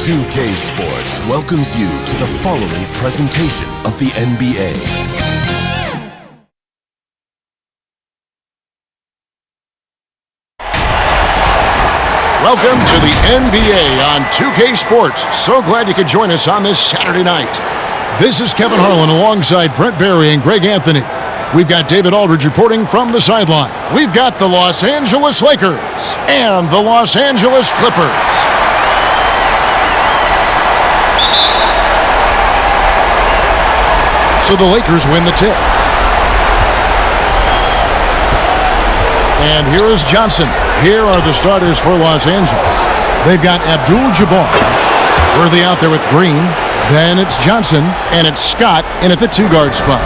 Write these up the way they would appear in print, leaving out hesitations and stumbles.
2K Sports welcomes you to the following presentation of the NBA. Welcome to the NBA on 2K Sports. So glad you could join us on this Saturday night. This is Kevin Harlan alongside Brent Barry and Greg Anthony. We've got David Aldridge reporting from the sideline. We've got the Los Angeles Lakers and the Los Angeles Clippers. So the Lakers win the tip. And here is Johnson. Here are the starters for Los Angeles. They've got Abdul-Jabbar. Worthy out there with Green. Then it's Johnson, and it's Scott in at the two-guard spot.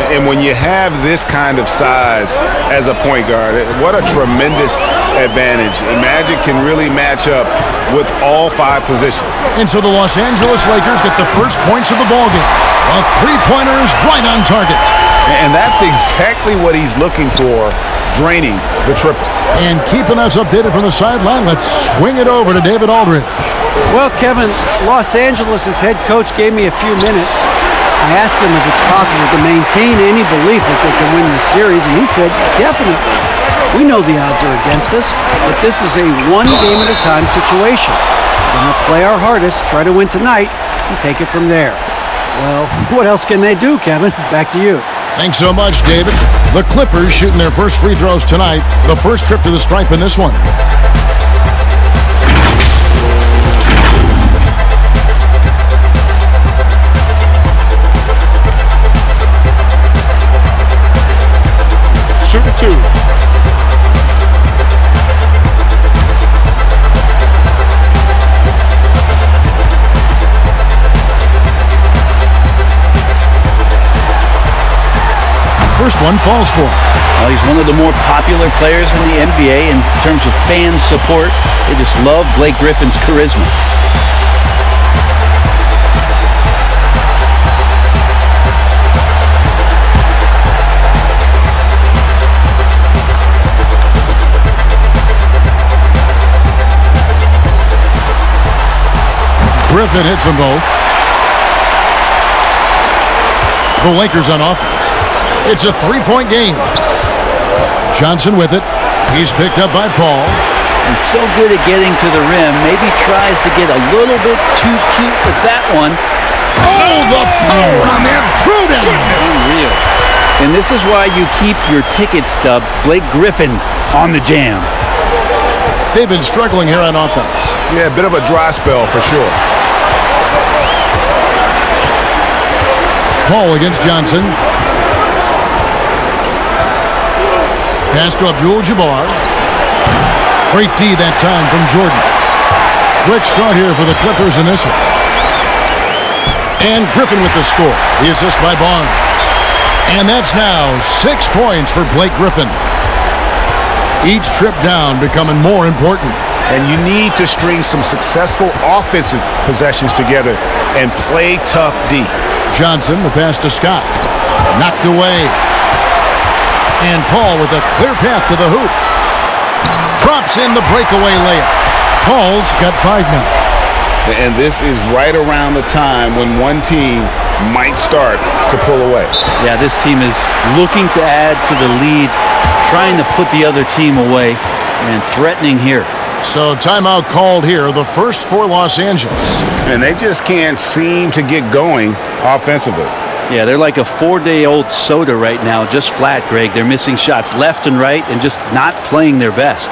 And when you have this kind of size as a point guard, what a tremendous advantage. Magic can really match up with all five positions. And so the Los Angeles Lakers get the first points of the ballgame. A three-pointer is right on target. And that's exactly what he's looking for, draining the triple. And keeping us updated from the sideline, let's swing it over to David Aldridge. Well, Kevin, Los Angeles' head coach gave me a few minutes. I asked him if it's possible to maintain any belief that they can win this series, and he said, definitely. We know the odds are against us, but this is a one-game-at-a-time situation. We're going to play our hardest, try to win tonight, and take it from there. Well, what else can they do, Kevin? Back to you. Thanks so much, David. The Clippers shooting their first free throws tonight. The first trip to the stripe in this one. Shoot it two. First one falls for him. Well, he's one of the more popular players in the NBA in terms of fan support. They just love Blake Griffin's charisma. Griffin hits them both. The Lakers on offense. It's a three-point game. Johnson with it. He's picked up by Paul. He's so good at getting to the rim. Maybe tries to get a little bit too cute with that one. Oh, the power on that throw-down. Unreal. And this is why you keep your ticket stub, Blake Griffin, on the jam. They've been struggling here on offense. Yeah, a bit of a dry spell for sure. Paul against Johnson. Pass to Abdul-Jabbar. Great D that time from Jordan. Quick start here for the Clippers in this one. And Griffin with the score. The assist by Barnes. And that's now 6 points for Blake Griffin. Each trip down becoming more important. And you need to string some successful offensive possessions together and play tough D. Johnson, the pass to Scott. Knocked away. And Paul with a clear path to the hoop. Drops in the breakaway layup. Paul's got 5 now. And this is right around the time when one team might start to pull away. Yeah, this team is looking to add to the lead, trying to put the other team away, and threatening here. So timeout called here, the first for Los Angeles. And they just can't seem to get going offensively. Yeah, they're like a 4-day-old soda right now, just flat, Greg. They're missing shots left and right and just not playing their best.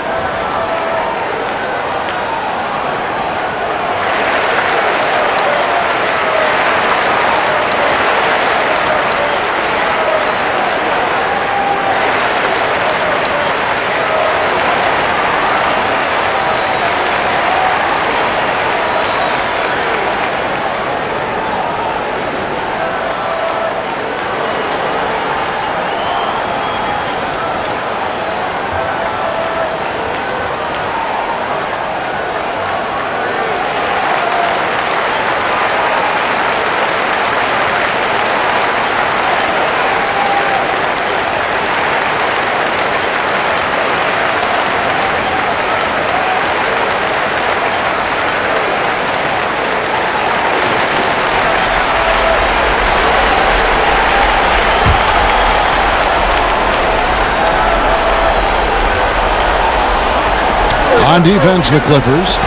On defense, the Clippers.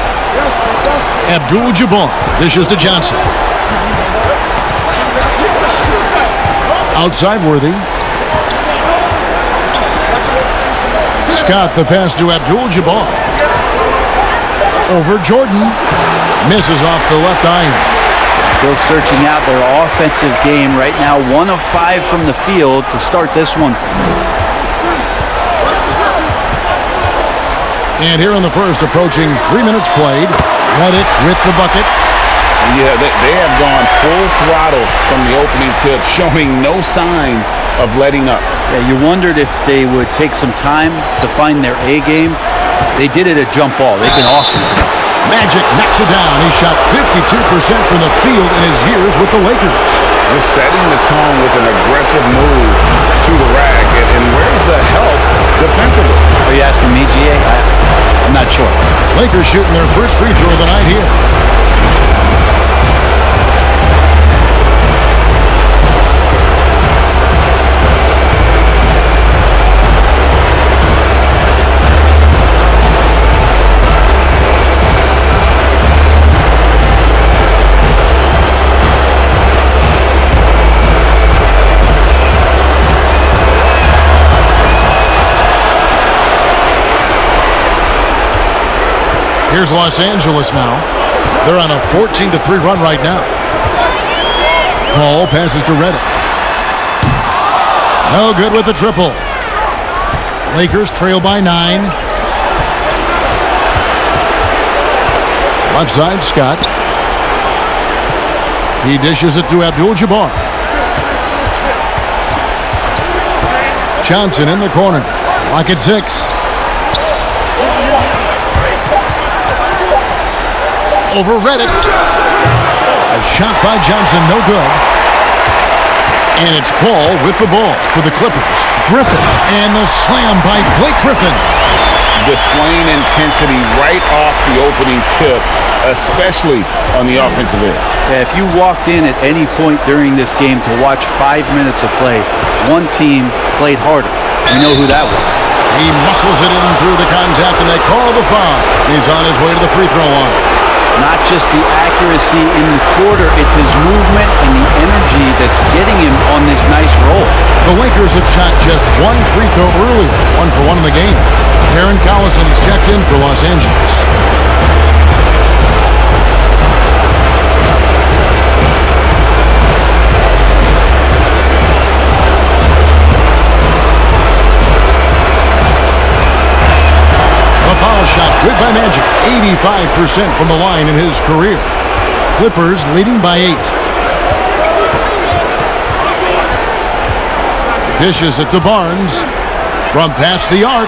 Abdul-Jabbar dishes to Johnson. Outside Worthy. Scott, the pass to Abdul-Jabbar. Over Jordan. Misses off the left iron. Still searching out their offensive game right now. 1 of 5 from the field to start this one. And here in the first, approaching 3 minutes played. Redick with the bucket. Yeah, they have gone full throttle from the opening tip, showing no signs of letting up. Yeah, you wondered if they would take some time to find their A game. They did it at jump ball. They've been awesome tonight. Magic knocks it down. He shot 52% from the field in his years with the Lakers. Just setting the tone with an aggressive move to the rack. And where's the help defensively? Are you asking me, GA? I'm not sure. Lakers shooting their first free throw of the night here. Here's Los Angeles now. They're on a 14-3 run right now. Paul passes to Redick. No good with the triple. Lakers trail by 9. Left side, Scott. He dishes it to Abdul-Jabbar. Johnson in the corner. Lock at 6. Over Redick. A shot by Johnson, no good. And it's Paul with the ball for the Clippers. Griffin, and the slam by Blake Griffin. Displaying intensity right off the opening tip, especially on the offensive end. Yeah, if you walked in at any point during this game to watch 5 minutes of play, one team played harder. You know who that was. He muscles it in through the contact, and they call the foul. He's on his way to the free throw line. Not just the accuracy in the quarter, it's his movement and the energy that's getting him on this nice roll. The Lakers have shot just 1 free throw earlier, 1 for 1 in the game. Darren Collison is checked in for Los Angeles. Foul shot good by Magic. 85% from the line in his career. Clippers leading by 8. Dishes it to Barnes from past the arc.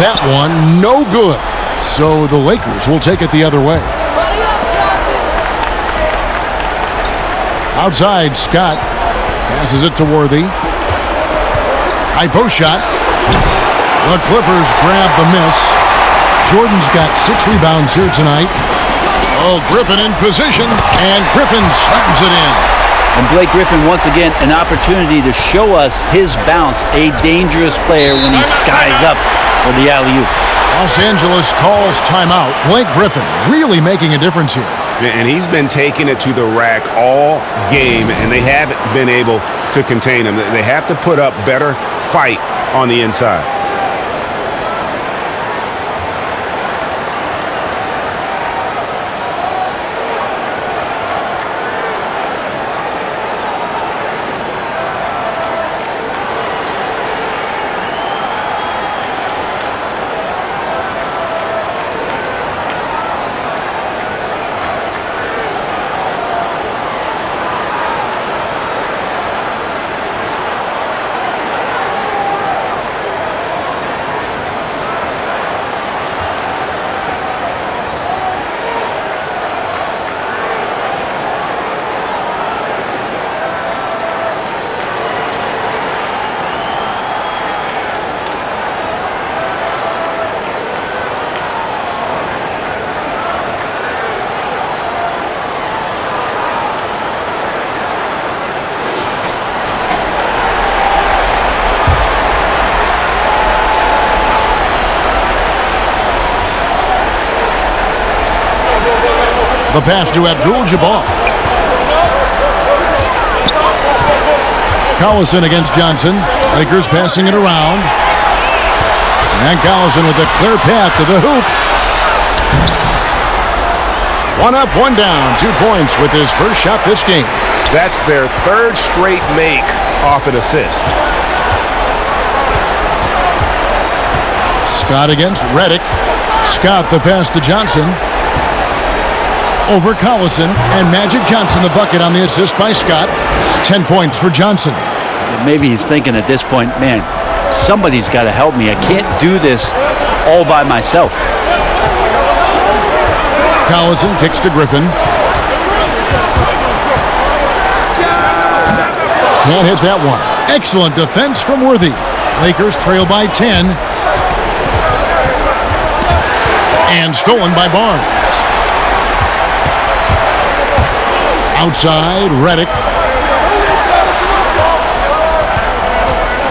That one no good. So the Lakers will take it the other way. Outside, Scott passes it to Worthy. High post shot. The Clippers grab the miss. Jordan's got 6 rebounds here tonight. Oh, Griffin in position, and Griffin slams it in. And Blake Griffin, once again, an opportunity to show us his bounce. A dangerous player when he skies up for the alley-oop. Los Angeles calls timeout. Blake Griffin really making a difference here. And he's been taking it to the rack all game, and they haven't been able to contain him. They have to put up better fight on the inside. The pass to Abdul-Jabbar. Collison against Johnson. Lakers passing it around. And Collison with a clear path to the hoop. One up, one down. 2 points with his first shot this game. That's their third straight make off an assist. Scott against Redick. Scott the pass to Johnson. Over Collison, and Magic Johnson the bucket on the assist by Scott. 10 points for Johnson. Maybe he's thinking at this point, man, somebody's got to help me. I can't do this all by myself. Collison kicks to Griffin. Can't hit that one. Excellent defense from Worthy. Lakers trail by 10. And stolen by Barnes. Outside, Redick.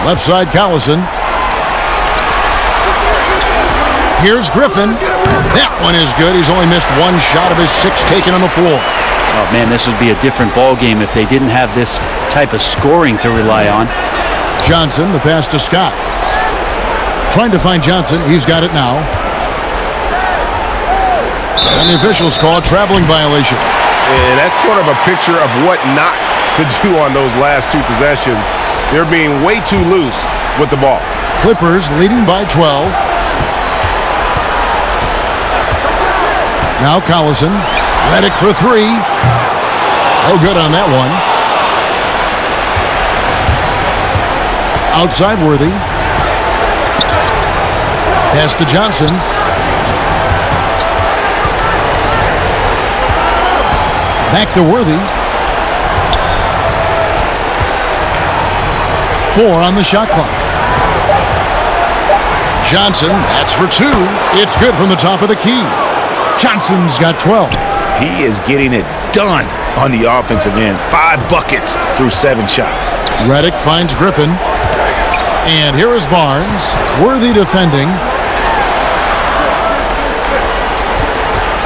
Left side, Collison. Here's Griffin. That one is good. He's only missed one shot of his 6 taken on the floor. Oh, man, this would be a different ball game if they didn't have this type of scoring to rely on. Johnson, the pass to Scott. Trying to find Johnson. He's got it now. And the officials call a traveling violation. And that's sort of a picture of what not to do on those last 2 possessions. They're being way too loose with the ball. Clippers leading by 12. Now Collison. Redick for 3. Oh, good on that one. Outside Worthy. Pass to Johnson. Back to Worthy. 4 on the shot clock. Johnson, that's for 2. It's good from the top of the key. Johnson's got 12. He is getting it done on the offensive end. 5 buckets through 7 shots. Redick finds Griffin. And here is Barnes. Worthy defending.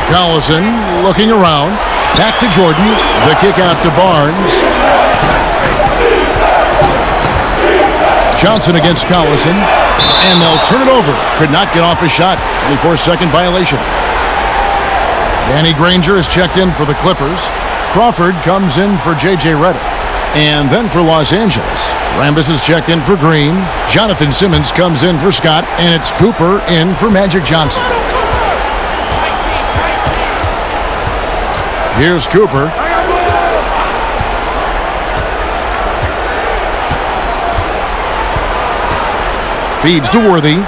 Collison looking around. Back to Jordan. The kick out to Barnes. Johnson against Collison. And they'll turn it over. Could not get off a shot. 24-second violation. Danny Granger is checked in for the Clippers. Crawford comes in for J.J. Redick. And then for Los Angeles, Rambis is checked in for Green. Jonathan Simmons comes in for Scott. And it's Cooper in for Magic Johnson. Here's Cooper. Feeds to Worthy.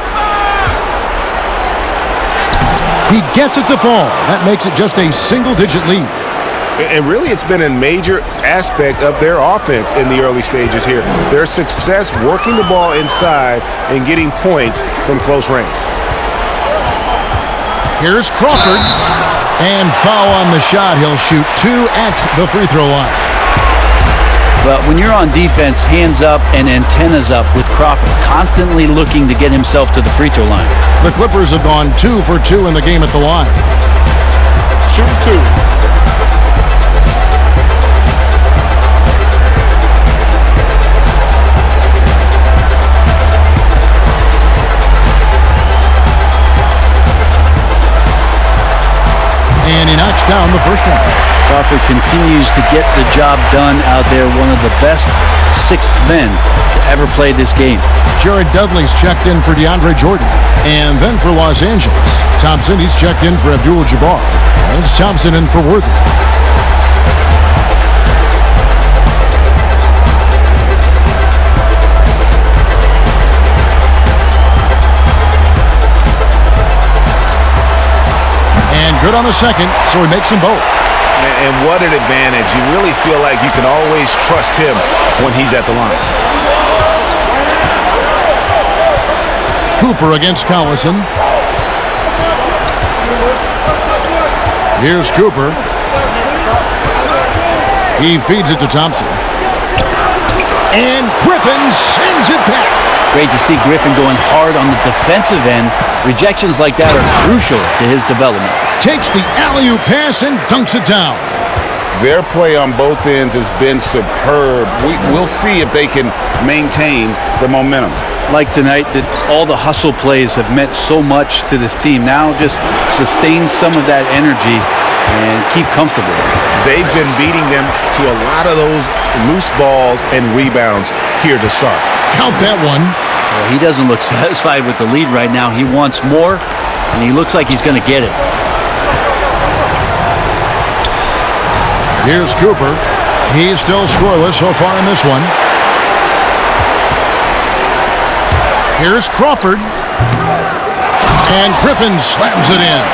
He gets it to fall. That makes it just a single-digit lead. And really, it's been a major aspect of their offense in the early stages here. Their success working the ball inside and getting points from close range. Here's Crawford. And foul on the shot. He'll shoot 2 at the free throw line. Well, when you're on defense, hands up and antennas up with Crawford, constantly looking to get himself to the free throw line. The Clippers have gone 2 for 2 in the game at the line. Shoot 2. And he knocks down the first one. Crawford continues to get the job done out there. One of the best 6th men to ever play this game. Jared Dudley's checked in for DeAndre Jordan. And then for Los Angeles, Thompson, he's checked in for Abdul-Jabbar. And it's Thompson in for Worthy. And good on the second, so he makes them both. And what an advantage. You really feel like you can always trust him when he's at the line. Cooper against Collison. Here's Cooper. He feeds it to Thompson. And Griffin sends it back. Great to see Griffin going hard on the defensive end. Rejections like that are crucial to his development. Takes the alley-oop pass and dunks it down. Their play on both ends has been superb. We'll see if they can maintain the momentum. Like tonight, that all the hustle plays have meant so much to this team. Now just sustain some of that energy and keep comfortable. They've been beating them to a lot of those loose balls and rebounds here to start. Count that one. Well, he doesn't look satisfied with the lead right now. He wants more, and he looks like he's going to get it. Here's Cooper. He's still scoreless so far in this one. Here's Crawford. And Griffin slams it in.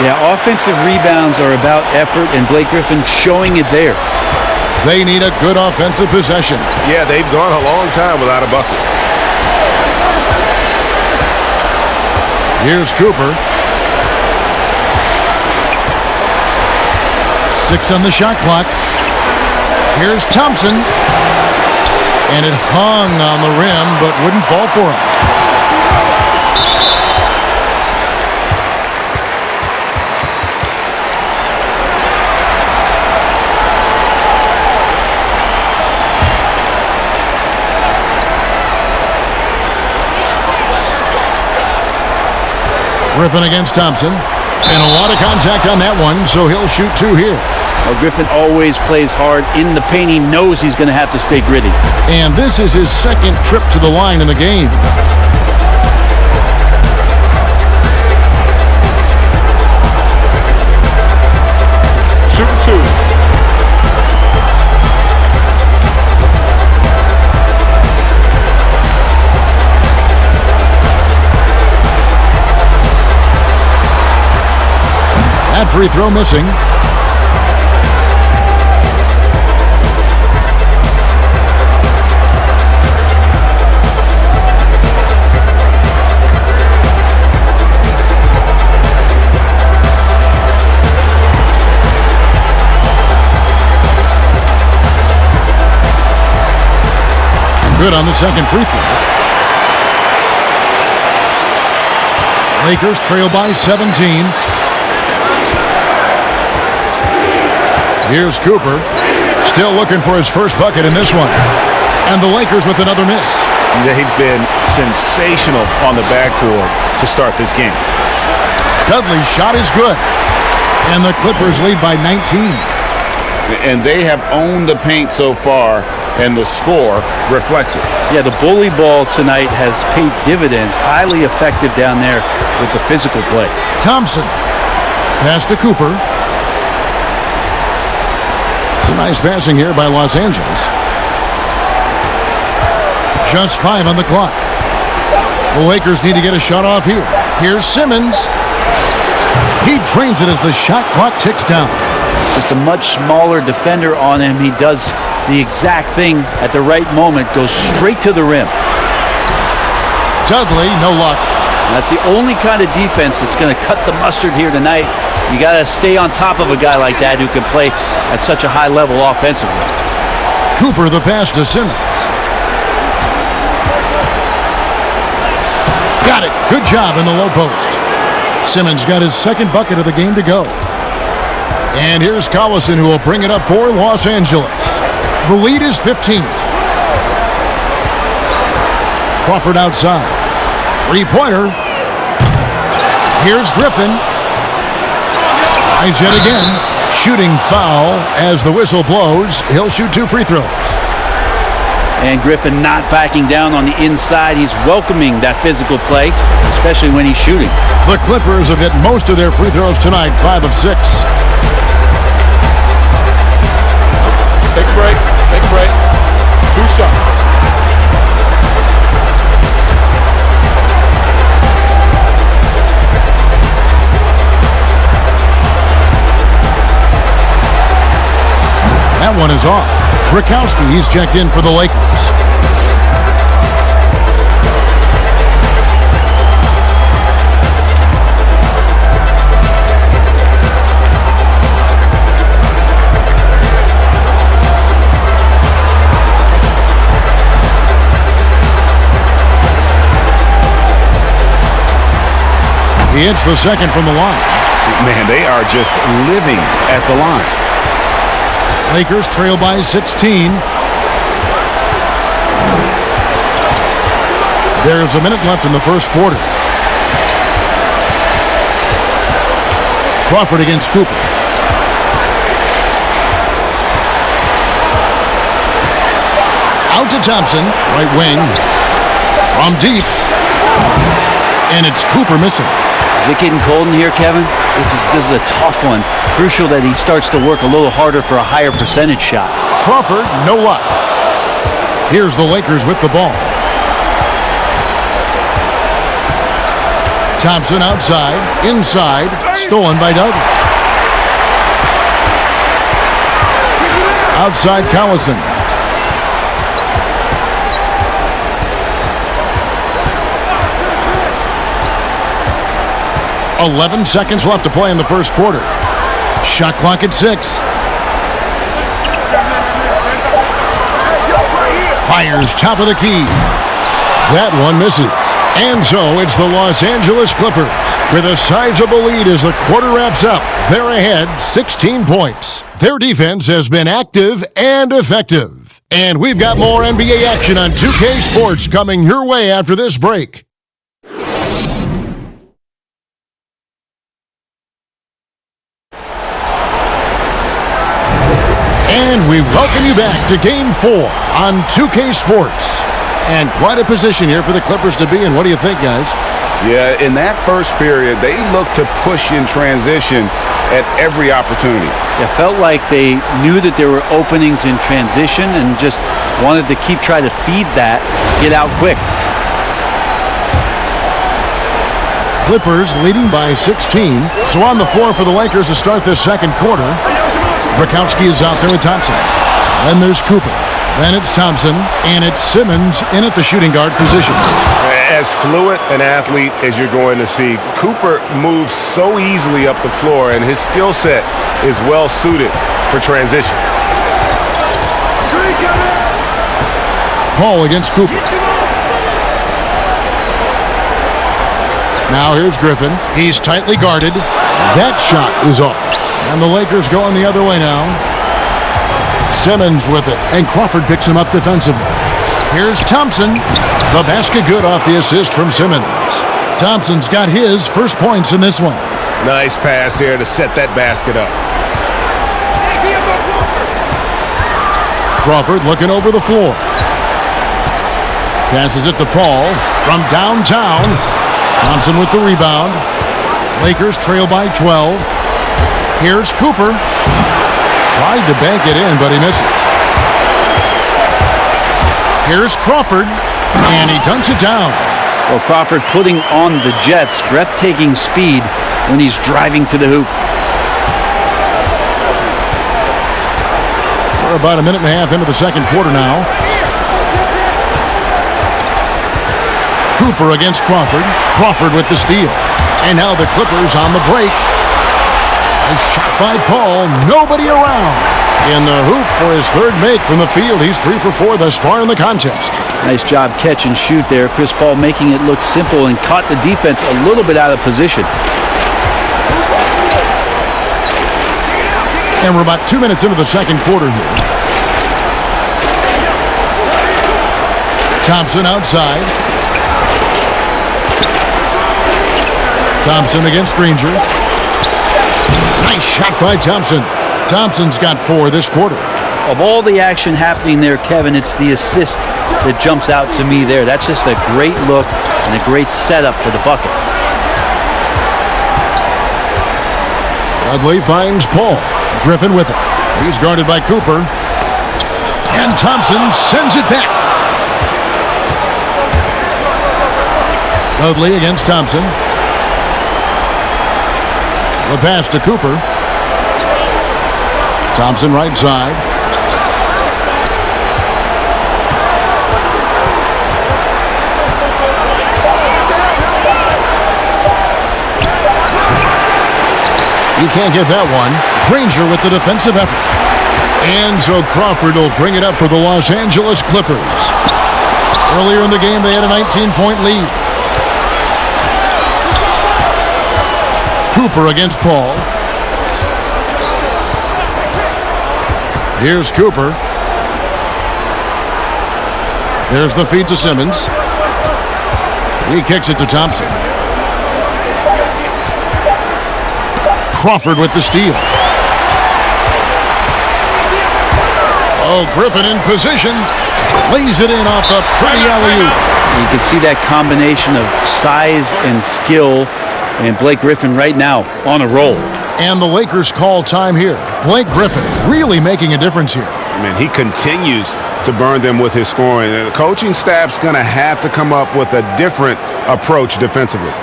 Yeah, offensive rebounds are about effort, and Blake Griffin showing it there. They need a good offensive possession. Yeah, they've gone a long time without a bucket. Here's Cooper. 6 on the shot clock. Here's Thompson. And it hung on the rim, but wouldn't fall for him. Griffin against Thompson. And a lot of contact on that one, so he'll shoot 2 here. Well, Griffin always plays hard in the paint. He knows he's going to have to stay gritty. And this is his second trip to the line in the game. Shooting 2. That free throw missing. Good on the second free throw. Lakers trail by 17. Here's Cooper, still looking for his first bucket in this one. And the Lakers with another miss. They've been sensational on the backboard to start this game. Dudley's shot is good. And the Clippers lead by 19. And they have owned the paint so far, and the score reflects it. Yeah, the bully ball tonight has paid dividends. Highly effective down there with the physical play. Thompson. Pass to Cooper. Nice passing here by Los Angeles. Just 5 on the clock. The Lakers need to get a shot off here. Here's Simmons. He drains it as the shot clock ticks down. Just a much smaller defender on him. He does the exact thing at the right moment. Goes straight to the rim. Dudley, no luck. That's the only kind of defense that's going to cut the mustard here tonight. You got to stay on top of a guy like that who can play at such a high level offensively. Cooper the pass to Simmons. Got it. Good job in the low post. Simmons got his second bucket of the game to go. And here's Collison, who will bring it up for Los Angeles. The lead is 15. Crawford outside. Three-pointer. Here's Griffin. Tries yet again. Shooting foul as the whistle blows. He'll shoot 2 free throws. And Griffin not backing down on the inside. He's welcoming that physical play, especially when he's shooting. The Clippers have hit most of their free throws tonight, 5 of 6. Take a break. Take a break. 2 shots. That one is off. Brakowski, he's checked in for the Lakers. He hits the second from the line. Man, they are just living at the line. Lakers trail by 16. There's a minute left in the first quarter. Crawford against Cooper. Out to Thompson, right wing. From deep. And it's Cooper missing. Is it getting cold in here, Kevin? This is a tough one. Crucial that he starts to work a little harder for a higher percentage shot. Crawford, no luck. Here's the Lakers with the ball. Thompson outside, inside, stolen by Doug. Outside Collison. "11 seconds left to play in the first quarter. Shot clock at 6. Fires top of the key. That one misses. And so it's the Los Angeles Clippers with a sizable lead as the quarter wraps up. They're ahead 16 points. Their defense has been active and effective. And we've got more NBA action on 2K Sports coming your way after this break. And we welcome you back to Game 4 on 2K Sports. And quite a position here for the Clippers to be in. What do you think, guys? Yeah, in that first period, they looked to push in transition at every opportunity. It felt like they knew that there were openings in transition and just wanted to keep trying to feed that, get out quick. Clippers leading by 16. So on the floor for the Lakers to start this second quarter. Bukowski is out there with Thompson. Then there's Cooper. Then it's Thompson, and it's Simmons in at the shooting guard position. As fluid an athlete as you're going to see, Cooper moves so easily up the floor, and his skill set is well suited for transition. Paul against Cooper. Now here's Griffin. He's tightly guarded. That shot is off. And the Lakers going the other way now. Simmons with it, and Crawford picks him up defensively. Here's Thompson. The basket good off the assist from Simmons. Thompson's got his first points in this one. Nice pass here to set that basket up. Crawford looking over the floor. Passes it to Paul from downtown. Thompson with the rebound. Lakers trail by 12. Here's Cooper. Tried to bank it in, but he misses. Here's Crawford, and he dunks it down. Well, Crawford putting on the Jets breathtaking speed when he's driving to the hoop. We're about a minute and a half into the second quarter now. Cooper against Crawford. Crawford with the steal. And now the Clippers on the break. A shot by Paul, nobody around. In the hoop for his third make from the field. He's 3 for 4 thus far in the contest. Nice job catch and shoot there. Chris Paul making it look simple and caught the defense a little bit out of position. And we're about 2 minutes into the second quarter here. Thompson outside. Thompson against Granger. Nice shot by Thompson. Thompson's got 4 this quarter. Of all the action happening there, Kevin, it's the assist that jumps out to me there. That's just a great look and a great setup for the bucket. Dudley finds Paul. Griffin with it. He's guarded by Cooper. And Thompson sends it back. Dudley against Thompson. The pass to Cooper. Thompson right side. He can't get that one. Granger with the defensive effort. And so Crawford will bring it up for the Los Angeles Clippers. Earlier in the game, they had a 19-point lead. Cooper against Paul. Here's Cooper. There's the feed to Simmons. He kicks it to Thompson. Crawford with the steal. Oh, Griffin in position. Lays it in off the pretty alley-oop. You can see that combination of size and skill, and Blake Griffin right now on a roll. And the Lakers call time here. Blake Griffin really making a difference here. I mean, he continues to burn them with his scoring. And the coaching staff's going to have to come up with a different approach defensively.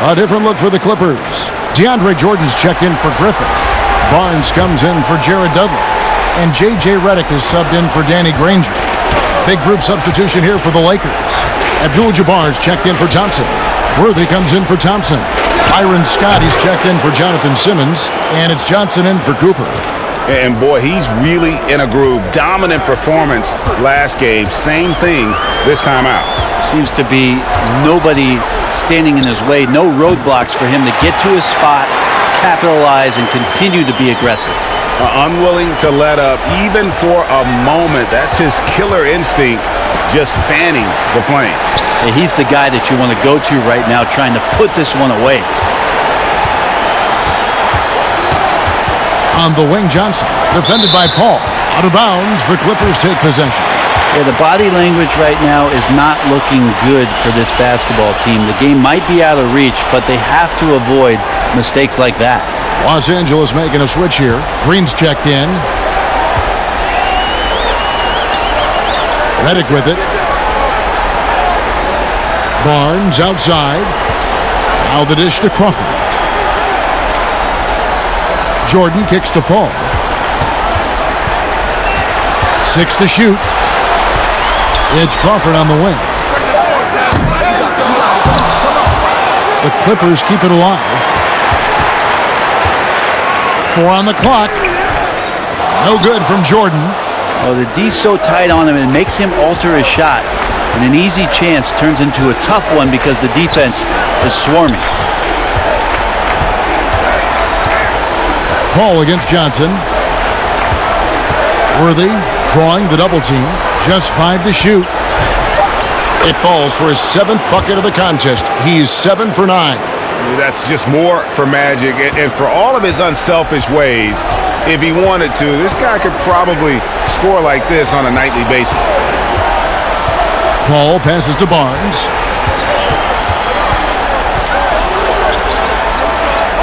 A different look for the Clippers. DeAndre Jordan's checked in for Griffin. Barnes comes in for Jared Dudley. And J.J. Redick is subbed in for Danny Granger. Big group substitution here for the Lakers. Abdul-Jabbar's checked in for Thompson. Worthy comes in for Thompson. Byron Scott, he's checked in for Jonathan Simmons. And it's Johnson in for Cooper. And boy, he's really in a groove. Dominant performance last game. Same thing this time out. Seems to be nobody standing in his way. No roadblocks for him to get to his spot, capitalize, and continue to be aggressive. Unwilling to let up even for a moment. That's his killer instinct, just fanning the flame. And he's the guy that you want to go to right now, trying to put this one away. On the wing, Johnson, defended by Paul. Out of bounds, the Clippers take possession. Yeah, the body language right now is not looking good for this basketball team. The game might be out of reach, but they have to avoid mistakes like that. Los Angeles making a switch here. Green's checked in. Redick with it. Barnes outside. Now the dish to Crawford. Jordan kicks to Paul. 6 to shoot. It's Crawford on the wing. The Clippers keep it alive. 4 on the clock. No good from Jordan. Oh, the D's so tight on him, it makes him alter his shot. And an easy chance turns into a tough one because the defense is swarming. Paul against Johnson. Worthy drawing the double team. Just 5 to shoot. It falls for his 7th bucket of the contest. He's 7 for 9. That's just more for Magic. And for all of his unselfish ways, if he wanted to, this guy could probably score like this on a nightly basis. Paul passes to Barnes.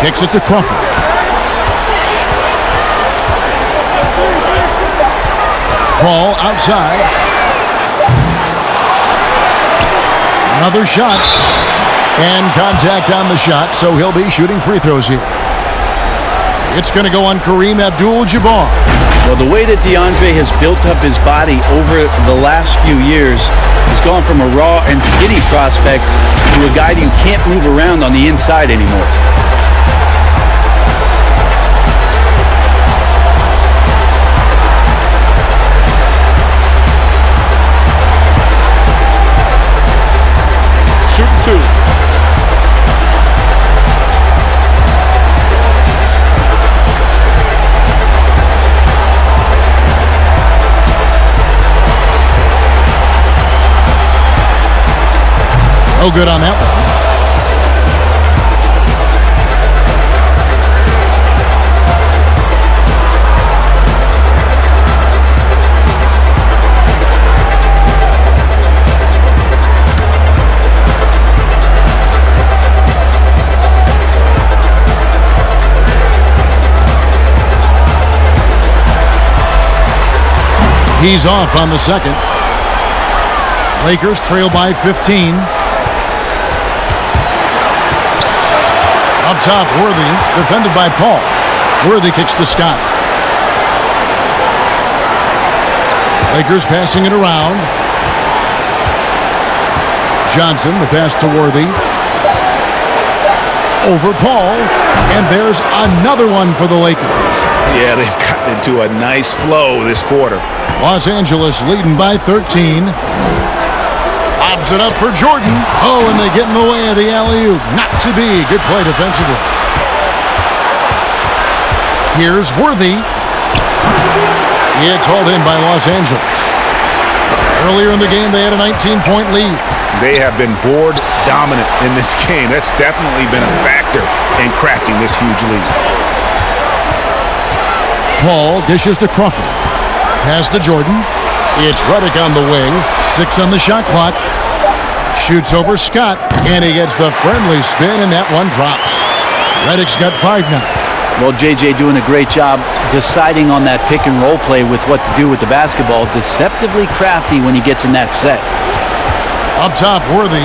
Kicks it to Crawford. Paul outside. Another shot. And contact on the shot, so he'll be shooting free throws here. It's going to go on Kareem Abdul-Jabbar. Well, the way that DeAndre has built up his body over the last few years, he's gone from a raw and skinny prospect to a guy that you can't move around on the inside anymore. Shooting 2. No good on that one. He's off on the second. Lakers trail by 15. Up top, Worthy, defended by Paul. Worthy kicks to Scott. Lakers passing it around. Johnson, the pass to Worthy. Over Paul, and there's another one for the Lakers. Yeah, they've gotten into a nice flow this quarter. Los Angeles leading by 13. Lobs it up for Jordan. Oh, and they get in the way of the alley-oop. Not to be. Good play defensively. Here's Worthy. It's hauled in by Los Angeles. Earlier in the game, they had a 19-point lead. They have been board dominant in this game. That's definitely been a factor in crafting this huge lead. Paul dishes to Crawford. Pass to Jordan. It's Redick on the wing. 6 on the shot clock. Shoots over Scott, and he gets the friendly spin, and that one drops. Redick's got 5 now. Well, JJ doing a great job deciding on that pick and roll play with what to do with the basketball. Deceptively crafty when he gets in that set. Up top, Worthy.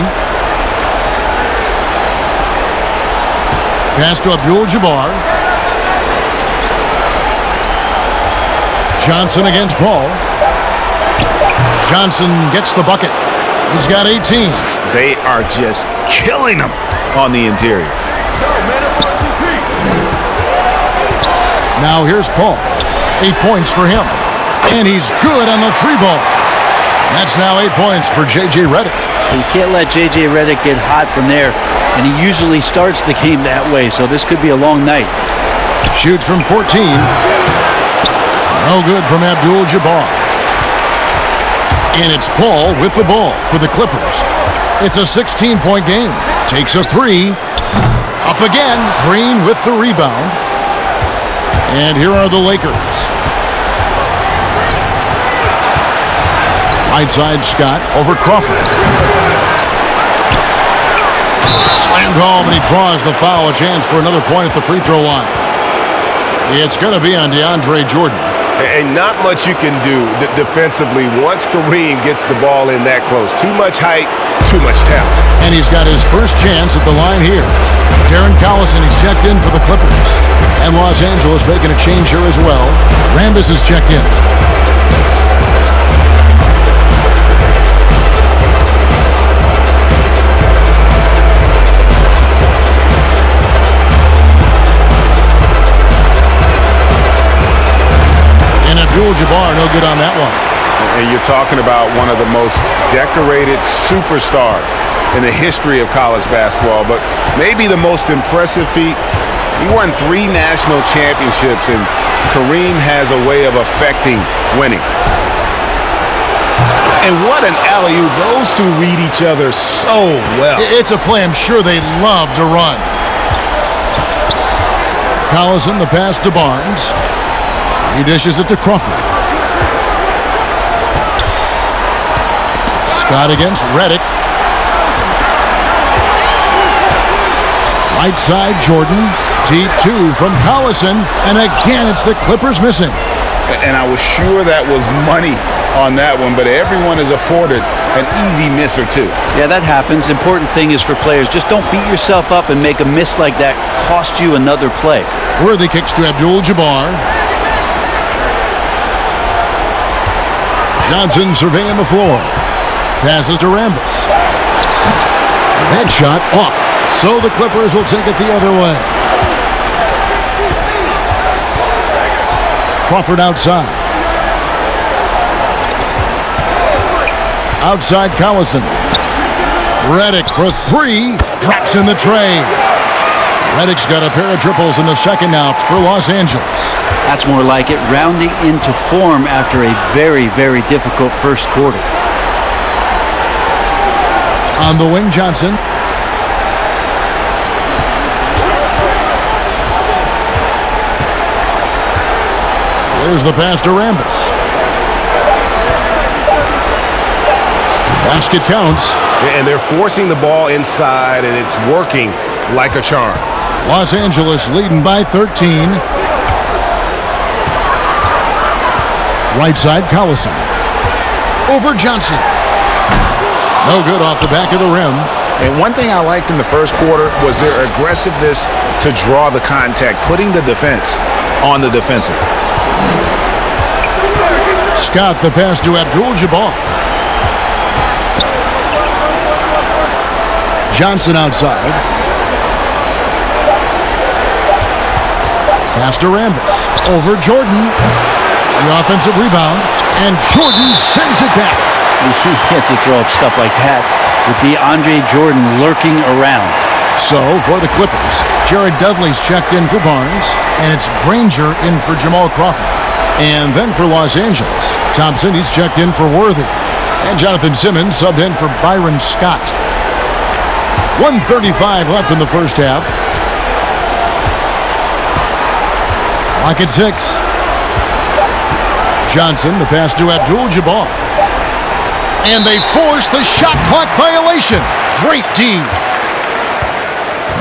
Pass to Abdul-Jabbar. Johnson against Paul. Johnson gets the bucket. He's got 18. They are just killing them on the interior. Now here's Paul. 8 points for him. And he's good on the 3-ball. That's now 8 points for J.J. Redick. You can't let J.J. Redick get hot from there, and he usually starts the game that way, so this could be a long night. Shoots from 14. No good from Abdul-Jabbar. And it's Paul with the ball for the Clippers. It's a 16-point game. Takes a 3. Up again. Green with the rebound. And here are the Lakers. Right side, Scott over Crawford. Slammed home, and he draws the foul. A chance for another point at the free throw line. It's going to be on DeAndre Jordan. And not much you can do defensively once Kareem gets the ball in that close. Too much height, too much talent. And he's got his first chance at the line here. Darren Collison, he's checked in for the Clippers. And Los Angeles making a change here as well. Rambis is checked in. Abdul-Jabbar, no good on that one. And you're talking about one of the most decorated superstars in the history of college basketball, but maybe the most impressive feat. He won 3 national championships, and Kareem has a way of affecting winning. And what an alley-oop. Those two read each other so well. It's a play I'm sure they love to run. Collison, the pass to Barnes. He dishes it to Crawford. Scott against Redick. Right side, Jordan. Deep 2 from Collison. And again, it's the Clippers missing. And I was sure that was money on that one, but everyone is afforded an easy miss or two. Yeah, that happens. Important thing is for players, just don't beat yourself up and make a miss like that cost you another play. Worthy kicks to Abdul-Jabbar. Johnson surveying the floor. Passes to Rambis. That shot off. So the Clippers will take it the other way. Crawford outside. Outside Collison. Redick for 3. Drops in the tray. Redick's got a pair of triples in the second now for Los Angeles. That's more like it, rounding into form after a very, very difficult first quarter. On the wing, Johnson. There's the pass to Rambis. Basket counts. And they're forcing the ball inside, and it's working like a charm. Los Angeles leading by 13. Right side, Collison. over Johnson. No good off the back of the rim. And one thing I liked in the first quarter was their aggressiveness to draw the contact, putting the defense on the defensive. Scott, the pass to Abdul-Jabbar. Johnson outside. Pass to Rambis. Over Jordan. The offensive rebound. And Jordan sends it back. You can't just throw up stuff like that with DeAndre Jordan lurking around. So, for the Clippers, Jared Dudley's checked in for Barnes, and it's Granger in for Jamal Crawford. And then for Los Angeles, Thompson, he's checked in for Worthy. And Jonathan Simmons subbed in for Byron Scott. 1:35 left in the first half. Clock at 6. Johnson, the pass to Abdul-Jabbar. And they force the shot clock violation. Great team.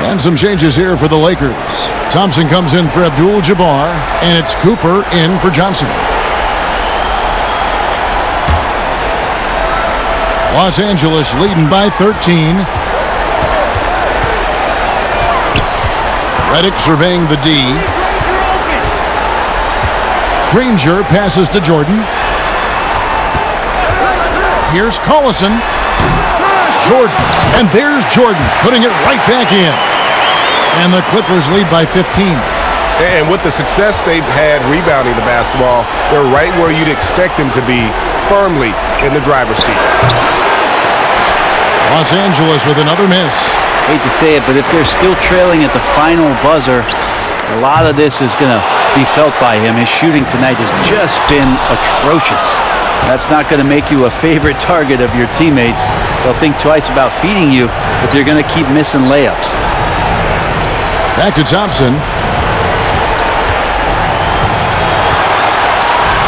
And some changes here for the Lakers. Thompson comes in for Abdul-Jabbar, and it's Cooper in for Johnson. Los Angeles leading by 13. Redick surveying the D. Granger passes to Jordan. Here's Collison. Jordan. And there's Jordan putting it right back in. And the Clippers lead by 15. And with the success they've had rebounding the basketball, they're right where you'd expect them to be, firmly in the driver's seat. Los Angeles with another miss. Hate to say it, but if they're still trailing at the final buzzer, a lot of this is going to be felt by him. His shooting tonight has just been atrocious. That's not going to make you a favorite target of your teammates. They'll think twice about feeding you if you're going to keep missing layups. Back to Thompson.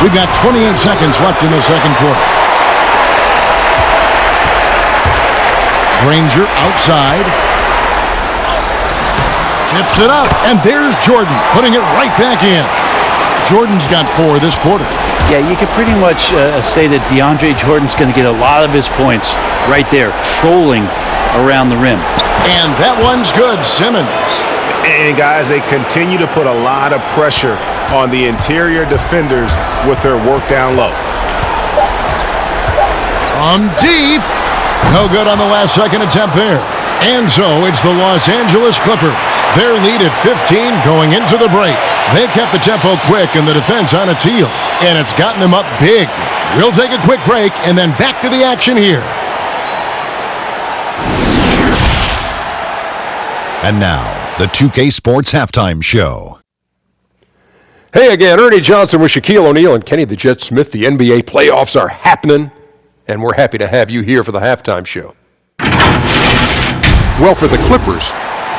We've got 28 seconds left in the second quarter. Granger outside. Tips it up, and there's Jordan putting it right back in. Jordan's got 4 this quarter. Yeah, you could pretty much say that DeAndre Jordan's going to get a lot of his points right there, trolling around the rim. And that one's good, Simmons. And guys, they continue to put a lot of pressure on the interior defenders with their work down low. From deep. No good on the last second attempt there. And so it's the Los Angeles Clippers. Their lead at 15 going into the break. They've kept the tempo quick and the defense on its heels, and it's gotten them up big. We'll take a quick break and then back to the action here. And now, the 2K Sports Halftime Show. Hey again, Ernie Johnson with Shaquille O'Neal and Kenny the Jet Smith. The NBA playoffs are happening, and we're happy to have you here for the halftime show. Well, for the Clippers,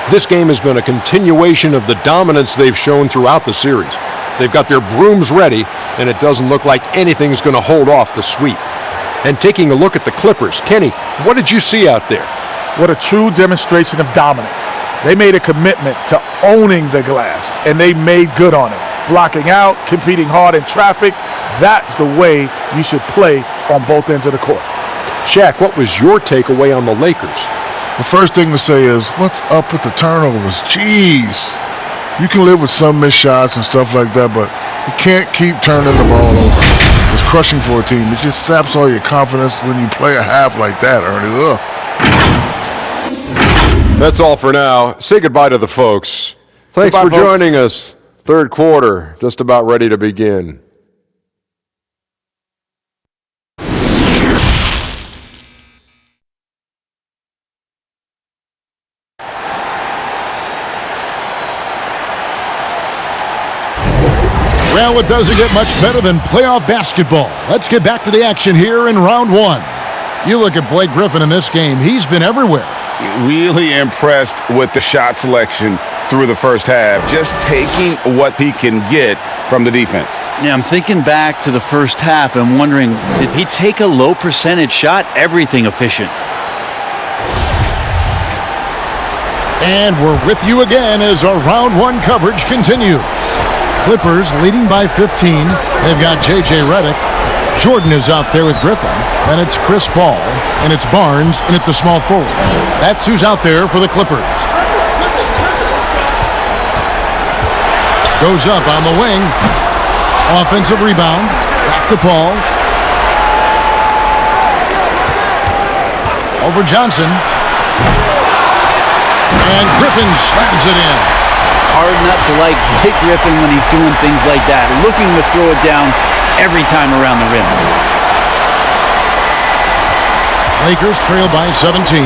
this game has been a continuation of the dominance they've shown throughout the series. They've got their brooms ready, and it doesn't look like anything's going to hold off the sweep. And taking a look at the Clippers, Kenny, what did you see out there? What a true demonstration of dominance. They made a commitment to owning the glass, and they made good on it. Blocking out, competing hard in traffic, that's the way you should play on both ends of the court. Shaq, what was your takeaway on the Lakers? The first thing to say is, what's up with the turnovers? Jeez. You can live with some missed shots and stuff like that, but you can't keep turning the ball over. It's crushing for a team. It just saps all your confidence when you play a half like that, Ernie. Ugh. That's all for now. Say goodbye to the folks. Thanks for joining us. Third quarter, just about ready to begin. Well, it doesn't get much better than playoff basketball. Let's get back to the action here in round 1. You look at Blake Griffin in this game. He's been everywhere. Really impressed with the shot selection through the first half, just taking what he can get from the defense. Yeah, I'm thinking back to the first half and wondering, did he take a low percentage shot? Everything efficient. And we're with you again as our round 1 coverage continues. Clippers leading by 15. They've got J.J. Redick. Jordan is out there with Griffin. Then it's Chris Paul, and it's Barnes, and at the small forward. That's who's out there for the Clippers. Goes up on the wing. Offensive rebound. Back to Paul. Over Johnson. And Griffin slams it in. Hard not to like Blake Griffin when he's doing things like that, looking to throw it down every time around the rim. Lakers trail by 17.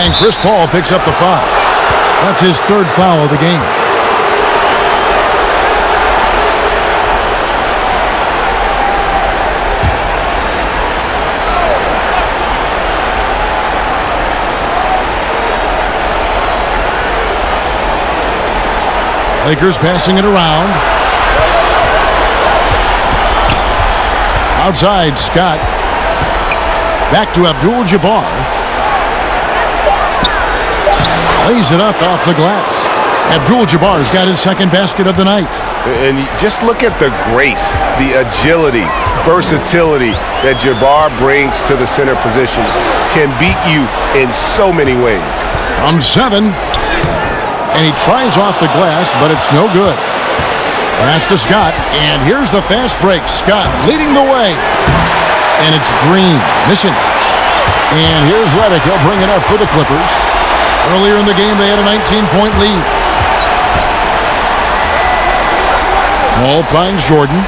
And Chris Paul picks up the foul. That's his third foul of the game. Lakers passing it around. Outside, Scott. Back to Abdul-Jabbar. Lays it up off the glass. Abdul-Jabbar's got his second basket of the night. And just look at the grace, the agility, versatility that Jabbar brings to the center position. Can beat you in so many ways. From 7. And he tries off the glass, but it's no good. Pass to Scott, and here's the fast break. Scott leading the way. And it's Green, missing. And here's Redick. He'll bring it up for the Clippers. Earlier in the game, they had a 19-point lead. Ball finds Jordan.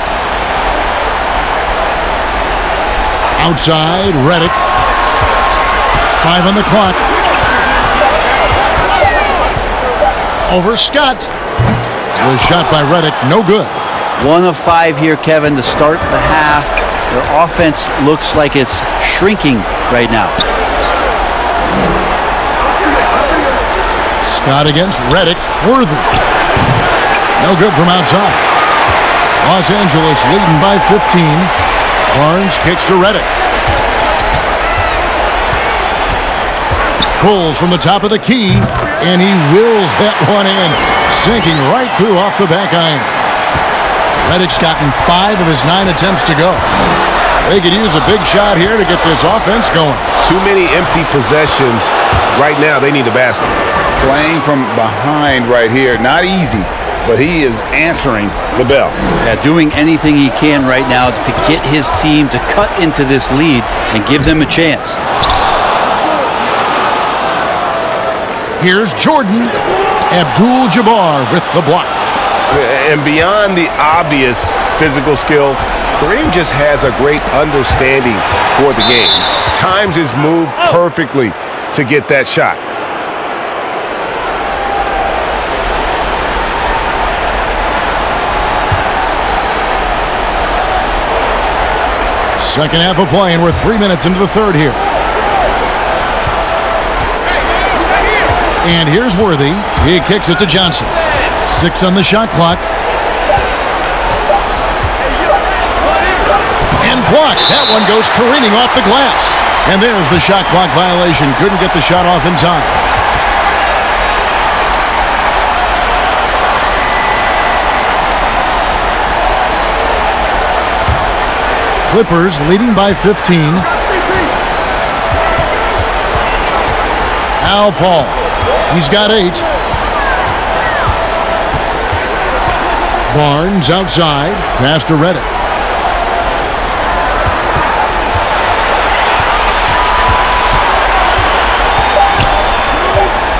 Outside, Redick. 5 on the clock. Over Scott. Was shot by Redick, no good. 1 of 5 here, Kevin, to start the half. Their offense looks like it's shrinking right now. Scott against Redick, Worthy. No good from outside. Los Angeles leading by 15. Barnes kicks to Redick. Pulls from the top of the key, and he wills that one in, sinking right through off the back iron. Redick's gotten 5 of his 9 attempts to go. They could use a big shot here to get this offense going. Too many empty possessions. Right now, they need a basket. Playing from behind right here, not easy, but he is answering the bell. Yeah, doing anything he can right now to get his team to cut into this lead and give them a chance. Here's Jordan. Abdul-Jabbar with the block. And beyond the obvious physical skills, Kareem just has a great understanding for the game. Times his move perfectly to get that shot. Second half of play, and we're 3 minutes into the third here. And here's Worthy. He kicks it to Johnson. 6 on the shot clock. And blocked. That one goes careening off the glass. And there's the shot clock violation. Couldn't get the shot off in time. Clippers leading by 15. Al Paul. He's got 8. Barnes outside. Pass to Redick.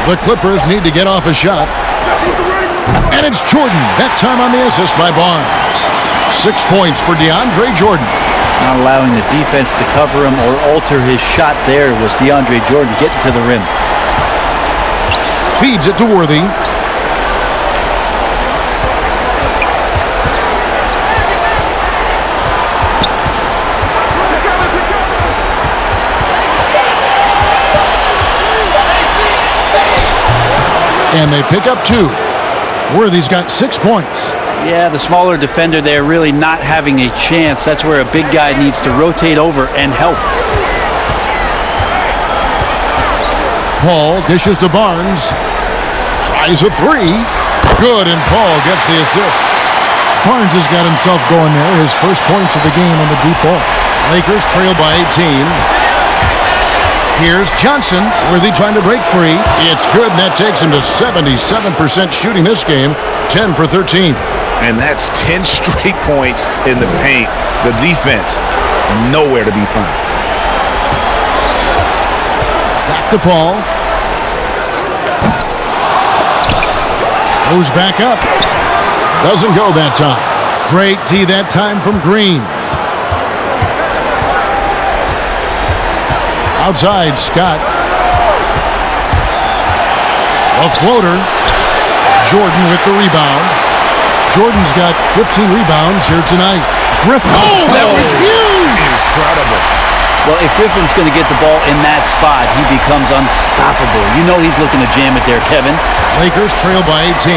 The Clippers need to get off a shot. And it's Jordan. That time on the assist by Barnes. 6 points for DeAndre Jordan. Not allowing the defense to cover him or alter his shot there was DeAndre Jordan getting to the rim. Feeds it to Worthy. And they pick up 2. Worthy's got 6 points. Yeah, the smaller defender there really not having a chance. That's where a big guy needs to rotate over and help. Paul dishes to Barnes. Tries a 3. Good, and Paul gets the assist. Barnes has got himself going there. His first points of the game on the deep ball. Lakers trail by 18. Here's Johnson. Worthy trying to break free. It's good, and that takes him to 77% shooting this game. 10 for 13. And that's 10 straight points in the paint. The defense, nowhere to be found. Back to Paul. Goes back up. Doesn't go that time. Great D that time from Green. Outside, Scott. A floater. Jordan with the rebound. Jordan's got 15 rebounds here tonight. Griffin. Oh, that was huge! Incredible. Well, if Griffin's going to get the ball in that spot, he becomes unstoppable. You know he's looking to jam it there, Kevin. Lakers trail by 18.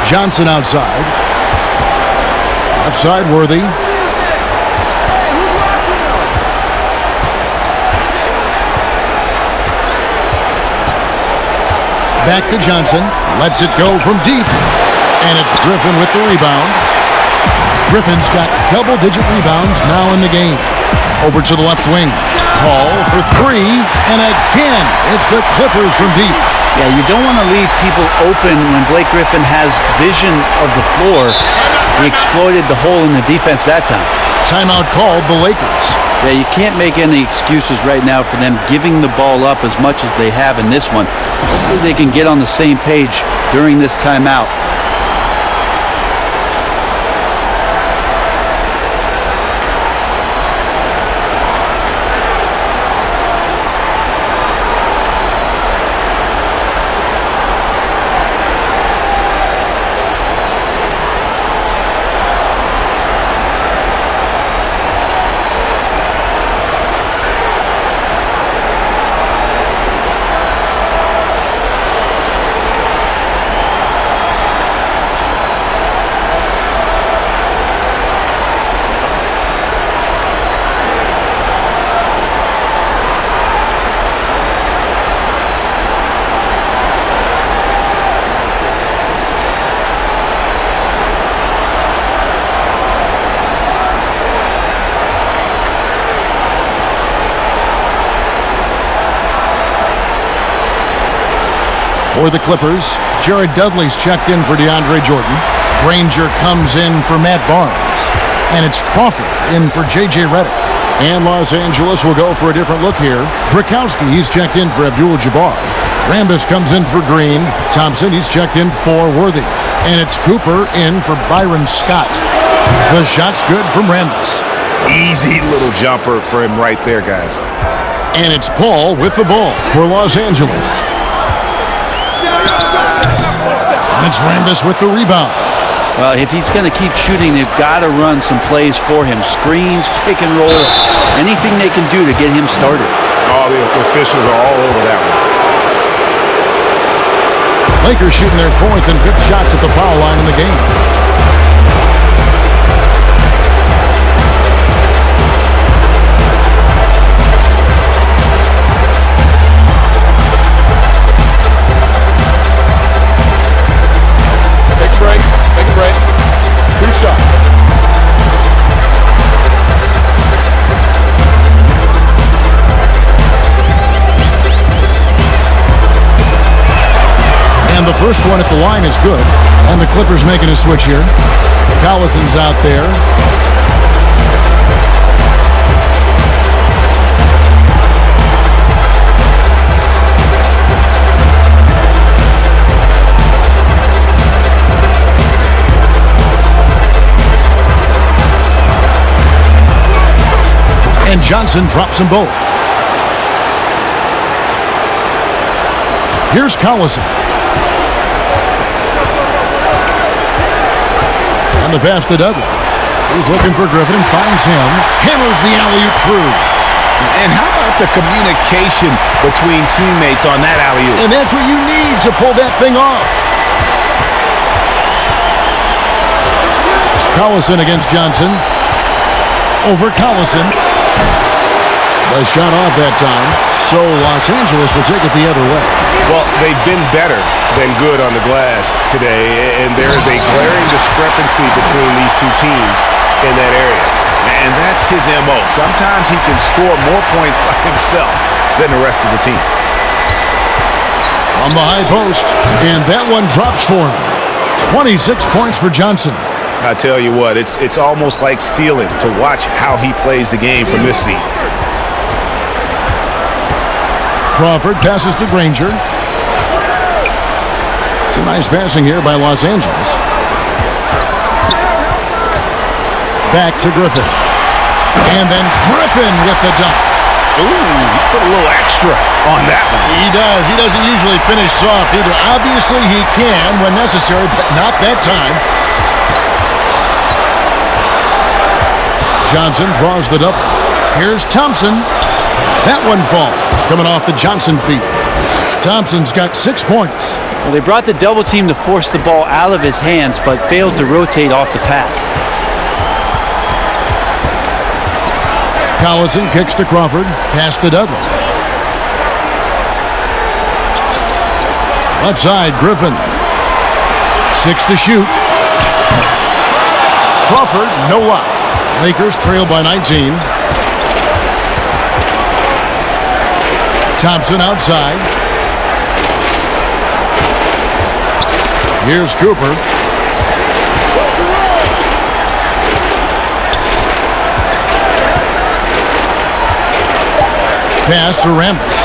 Johnson outside. Left side, Worthy. Back to Johnson. Lets it go from deep. And it's Griffin with the rebound. Griffin's got double-digit rebounds now in the game. Over to the left wing. Paul for three. And again, it's the Clippers from deep. Yeah, you don't want to leave people open when Blake Griffin has vision of the floor. He exploited the hole in the defense that time. Timeout called the Lakers. Yeah, you can't make any excuses right now for them giving the ball up as much as they have in this one. Hopefully they can get on the same page during this timeout. For the Clippers, Jared Dudley's checked in for DeAndre Jordan. Granger comes in for Matt Barnes. And it's Crawford in for J.J. Redick. And Los Angeles will go for a different look here. Brakowski, he's checked in for Abdul-Jabbar. Rambis comes in for Green. Thompson, he's checked in for Worthy. And it's Cooper in for Byron Scott. The shot's good from Rambis. Easy little jumper for him right there, guys. And it's Paul with the ball for Los Angeles. And it's Rambis with the rebound. Well, if he's going to keep shooting, they've got to run some plays for him. Screens, pick and rolls, anything they can do to get him started. Oh, the officials are all over that one. Lakers shooting their fourth and fifth shots at the foul line in the game. Take a break. 2 shots. And the first one at the line is good. And the Clippers making a switch here. Collison's out there. And Johnson drops them both. Here's Collison. And the pass to Dudley. He's looking for Griffin and finds him. Hammers the alley-oop through. And how about the communication between teammates on that alley-oop? And that's what you need to pull that thing off. Collison against Johnson. Over Collison. A shot off that time, so Los Angeles will take it the other way. Well, they've been better than good on the glass today, and there is a glaring discrepancy between these two teams in that area. And that's his MO. Sometimes he can score more points by himself than the rest of the team. From the high post, and that one drops for him. 26 points for Johnson. I tell you what, it's almost like stealing to watch how he plays the game from this seat. Crawford passes to Granger. It's a nice passing here by Los Angeles. Back to Griffin. And then Griffin with the dunk. Ooh, he put a little extra on that one. He does. He doesn't usually finish soft either. Obviously, he can when necessary, but not that time. Johnson draws the double. Here's Thompson. That one falls, coming off the Johnson feet. Thompson's got 6 points. Well, they brought the double team to force the ball out of his hands, but failed to rotate off the pass. Collison kicks to Crawford, pass to Dudley. Left side, Griffin. 6 to shoot. Crawford, no luck. Lakers trail by 19. Thompson outside. Here's Cooper. Pass to Rambis.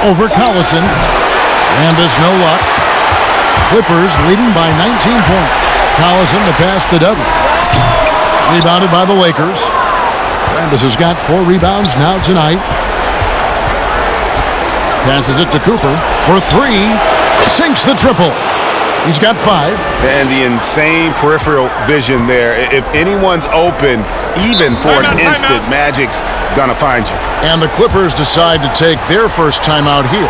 Over Collison. Rambis no luck. Clippers leading by 19 points. Collison the pass to Dudley. Rebounded by the Lakers. Rambis has got 4 rebounds now tonight. Passes it to Cooper for 3. Sinks the triple. He's got 5. And the insane peripheral vision there. If anyone's open, even for an instant, Magic's gonna find you. And the Clippers decide to take their first timeout here.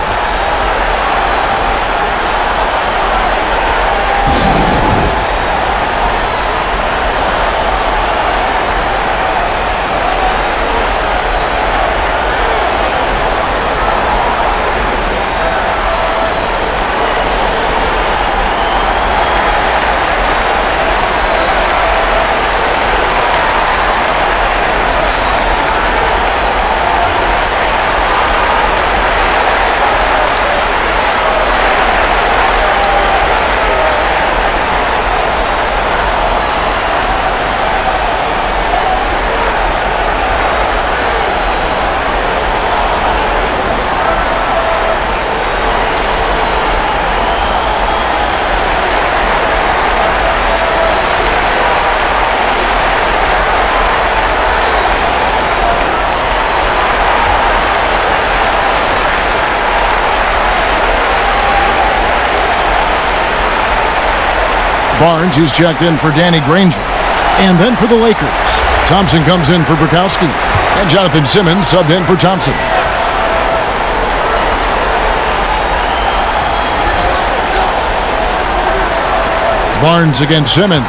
Barnes is checked in for Danny Granger. And then for the Lakers, Thompson comes in for Bukowski. And Jonathan Simmons subbed in for Thompson. Barnes against Simmons.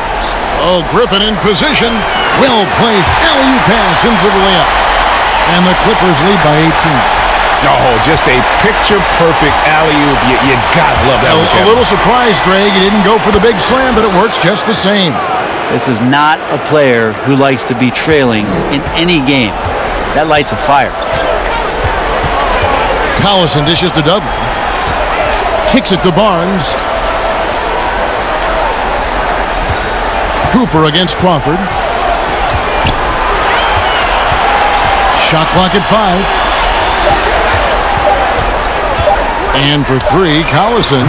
Oh, Griffin in position. Well placed. Alley-oop pass into the layup. And the Clippers lead by 18. Oh, just a picture-perfect alley-oop. You gotta love that one, A little surprised, Greg. He didn't go for the big slam, but it works just the same. This is not a player who likes to be trailing in any game. That lights a fire. Collison dishes to Dudley. Kicks it to Barnes. Cooper against Crawford. Shot clock at 5. And for 3, Collison.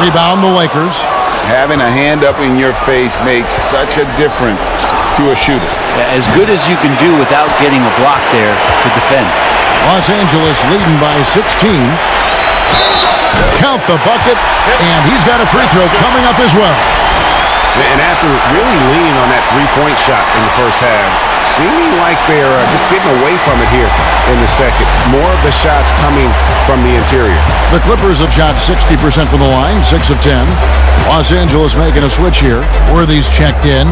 Rebound the Lakers. Having a hand up in your face makes such a difference to a shooter. Yeah, as good as you can do without getting a block there to defend. Los Angeles leading by 16. Count the bucket, and he's got a free throw coming up as well. And after really leaning on that three-point shot in the first half, seeming like they're just getting away from it here in the second. More of the shots coming from the interior. The Clippers have shot 60% from the line, 6 of 10. Los Angeles making a switch here. Worthy's checked in.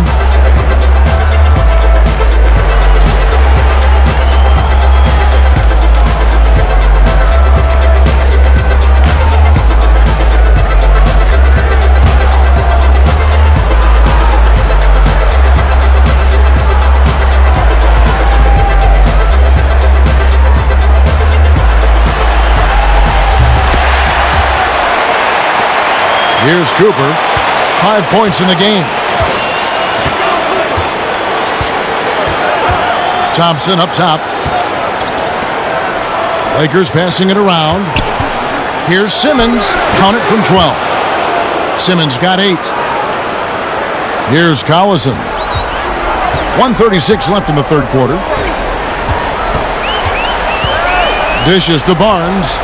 Here's Cooper. 5 points in the game. Thompson up top. Lakers passing it around. Here's Simmons. Count it from 12. Simmons got 8. Here's Collison. 1:36 left in the third quarter. Dishes to Barnes.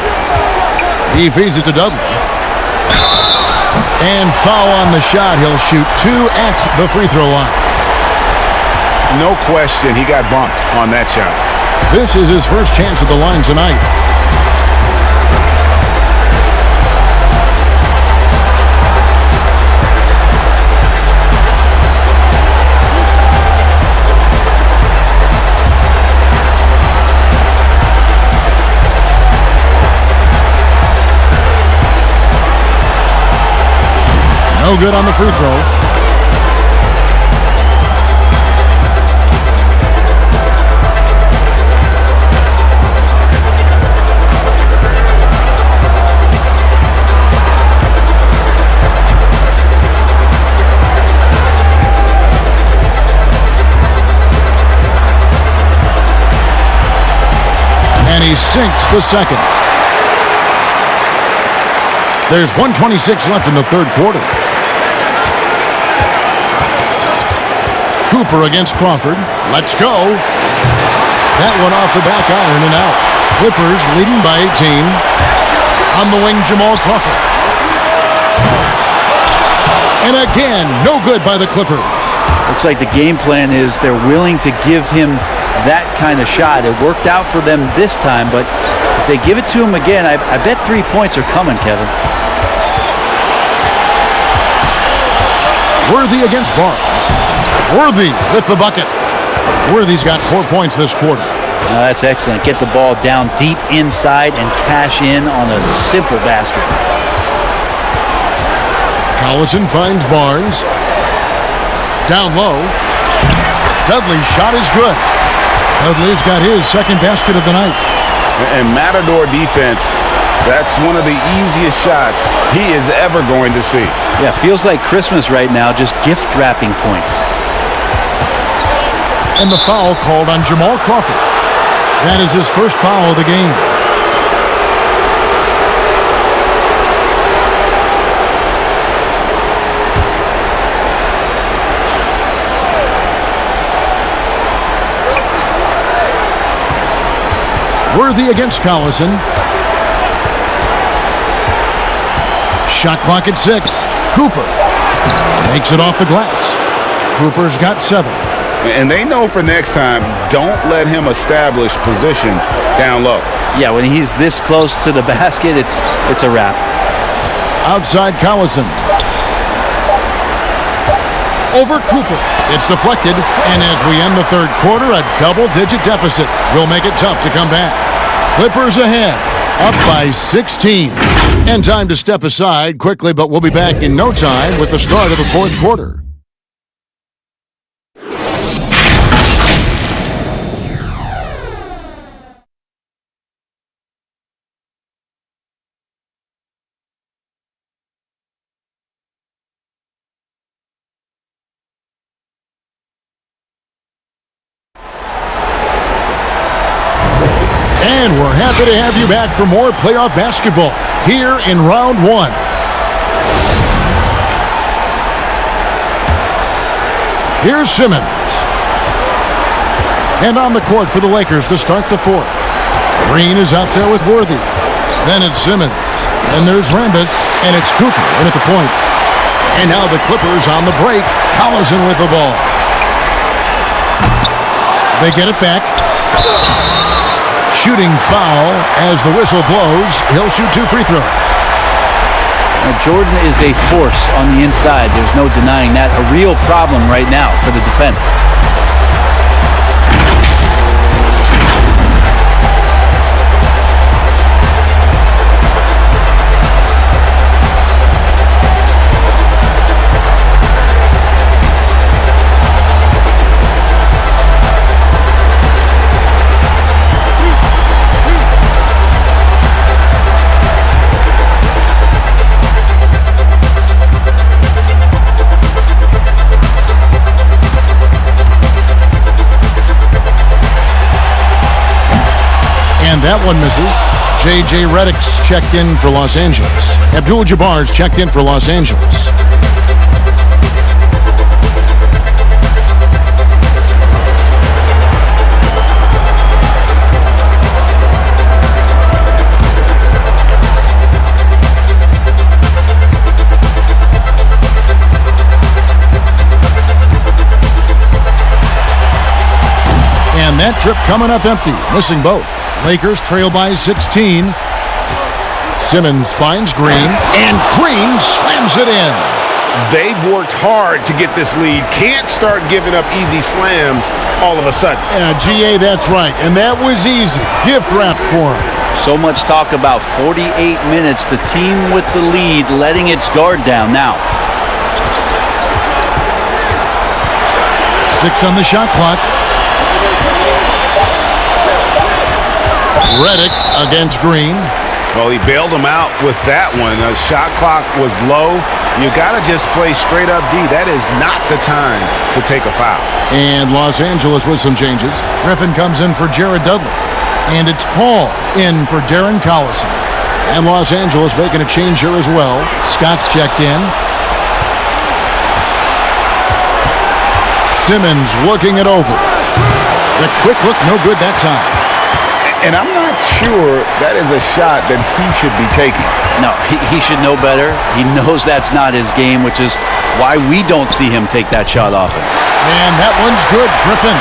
He feeds it to Dudley. And foul on the shot. He'll shoot 2 at the free throw line. No question, he got bumped on that shot. This is his first chance at the line tonight. No good on the free throw. And he sinks the second. There's 1:26 left in the third quarter. Cooper against Crawford. Let's go. That one off the back iron and out. Clippers leading by 18. On the wing, Jamal Crawford. And again, no good by the Clippers. Looks like the game plan is they're willing to give him that kind of shot. It worked out for them this time, but if they give it to him again, I bet 3 points are coming, Kevin. Worthy against Barnes. Worthy with the bucket. Worthy's got 4 points this quarter. That's excellent. Get the ball down deep inside and cash in on a simple basket. Collison finds Barnes. Down low. Dudley's shot is good. Dudley's got his second basket of the night. And Matador defense, that's one of the easiest shots he is ever going to see. Yeah, feels like Christmas right now, just gift wrapping points. And the foul called on Jamal Crawford. That is his first foul of the game. Worthy against Collison. Shot clock at 6. Cooper makes it off the glass. Cooper's got 7. And they know for next time, don't let him establish position down low. Yeah, when he's this close to the basket, it's a wrap. Outside Collison. Over Cooper. It's deflected, and as we end the third quarter, a double-digit deficit will make it tough to come back. Clippers ahead, up by 16. And time to step aside quickly, but we'll be back in no time with the start of the fourth quarter. And we're happy to have you back for more playoff basketball here in round 1. Here's Simmons. And on the court for the Lakers to start the fourth. Green is out there with Worthy. Then it's Simmons. Then there's Rambis. And it's Cooper in at the point. And now the Clippers on the break. Collison with the ball. They get it back. Shooting foul as the whistle blows. He'll shoot 2 free throws. Now, Jordan is a force on the inside. There's no denying that. A real problem right now for the defense. that one misses. J.J. Redick's checked in for Los Angeles. Abdul-Jabbar's checked in for Los Angeles. And that trip coming up empty, missing both. Lakers trail by 16. Simmons finds Green, and Green slams it in. They've worked hard to get this lead. Can't start giving up easy slams all of a sudden. Yeah, GA, that's right. And that was easy. Gift wrap for him. So much talk about 48 minutes. The team with the lead letting its guard down now. 6 on the shot clock. Redick against Green. Well, he bailed him out with that one. The shot clock was low. You got to just play straight up D. That is not the time to take a foul. And Los Angeles with some changes. Griffin comes in for Jared Dudley. And it's Paul in for Darren Collison. And Los Angeles making a change here as well. Scott's checked in. Simmons looking it over. The quick look, no good that time. And I'm not sure that is a shot that he should be taking. No, he should know better. He knows that's not his game, which is why we don't see him take that shot often. And that one's good, Griffin.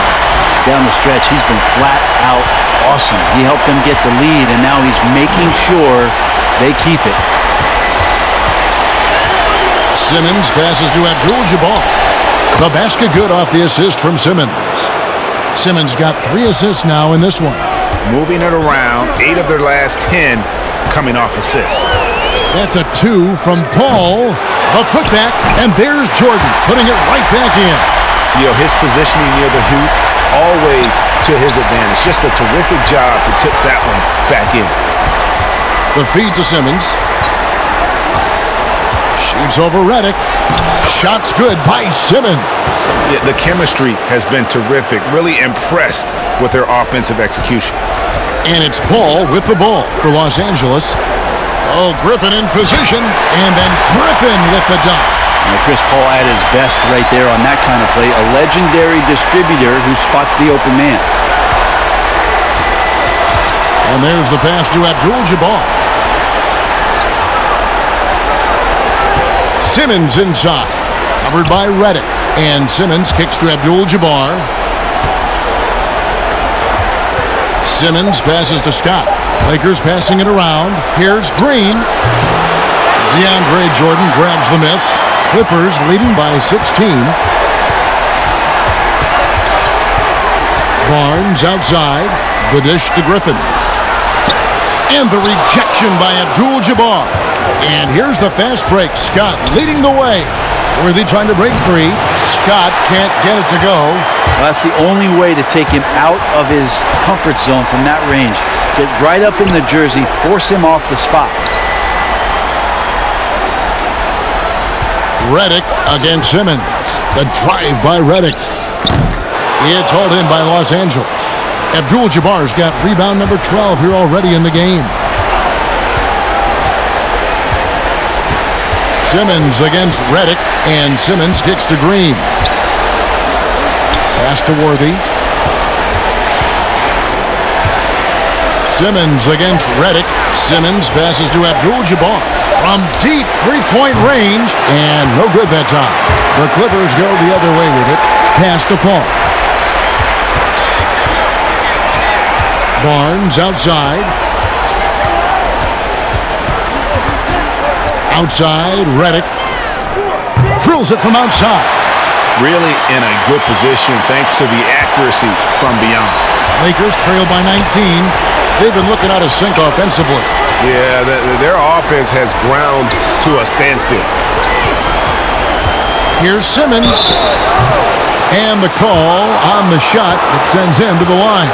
Down the stretch, he's been flat out awesome. He helped them get the lead, and now he's making sure they keep it. Simmons passes to Abdul-Jabbar. The basket good off the assist from Simmons. Simmons got 3 assists now in this one. Moving it around, 8 of their last 10 coming off assists. That's a 2 from Paul. A putback, and there's Jordan putting it right back in. You know, his positioning near the hoop, always to his advantage. Just a terrific job to tip that one back in. The feed to Simmons. Shoots over Redick. Shot's good by Simmons. Yeah, the chemistry has been terrific. Really impressed with their offensive execution. And it's Paul with the ball for Los Angeles. Oh, Griffin in position. And then Griffin with the dunk. Now, Chris Paul at his best right there on that kind of play. A legendary distributor who spots the open man. And there's the pass to Abdul-Jabbar. Simmons inside. Covered by Redick. And Simmons kicks to Abdul-Jabbar. Simmons passes to Scott. Lakers passing it around. Here's Green. DeAndre Jordan grabs the miss. Clippers leading by 16. Barnes outside. The dish to Griffin. And the rejection by Abdul-Jabbar. And here's the fast break. Scott leading the way. Worthy trying to break free. Scott can't get it to go. Well, that's the only way to take him out of his comfort zone from that range. Get right up in the jersey, force him off the spot. Redick against Simmons. The drive by Redick. It's hauled in by Los Angeles. Abdul-Jabbar's got rebound number 12 here already in the game. Simmons against Redick, and Simmons kicks to Green. Pass to Worthy. Simmons against Redick. Simmons passes to Abdul-Jabbar from deep three-point range, and no good that time. The Clippers go the other way with it. Pass to Paul. Barnes outside. Outside, Redick drills it from outside. Really in a good position thanks to the accuracy from beyond. Lakers trail by 19. They've been looking out of sync offensively. Yeah, their offense has ground to a standstill. Here's Simmons. And the call on the shot that sends him to the line.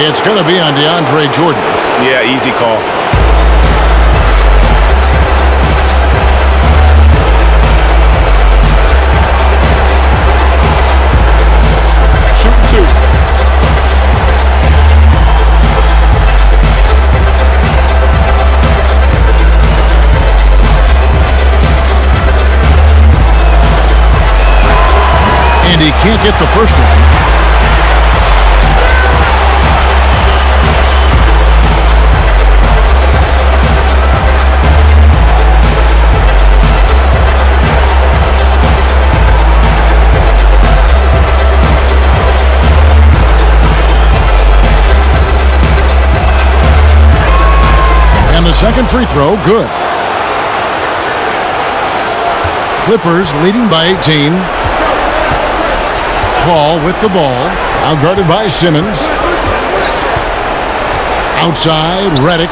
It's going to be on DeAndre Jordan. Yeah, easy call. Can't get the first one. And the second free throw, good. Clippers leading by 18. Paul with the ball, now guarded by Simmons. Outside, Redick.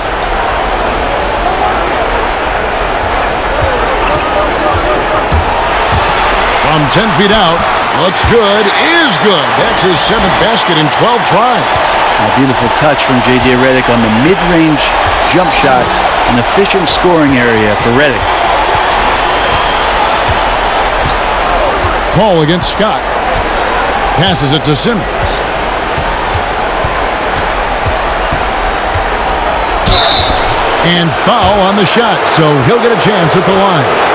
From 10 feet out, looks good, is good. That's his 7th basket in 12 tries. A beautiful touch from J.J. Redick on the mid-range jump shot, an efficient scoring area for Redick. Paul against Scott. Passes it to Simmons. And foul on the shot, so he'll get a chance at the line.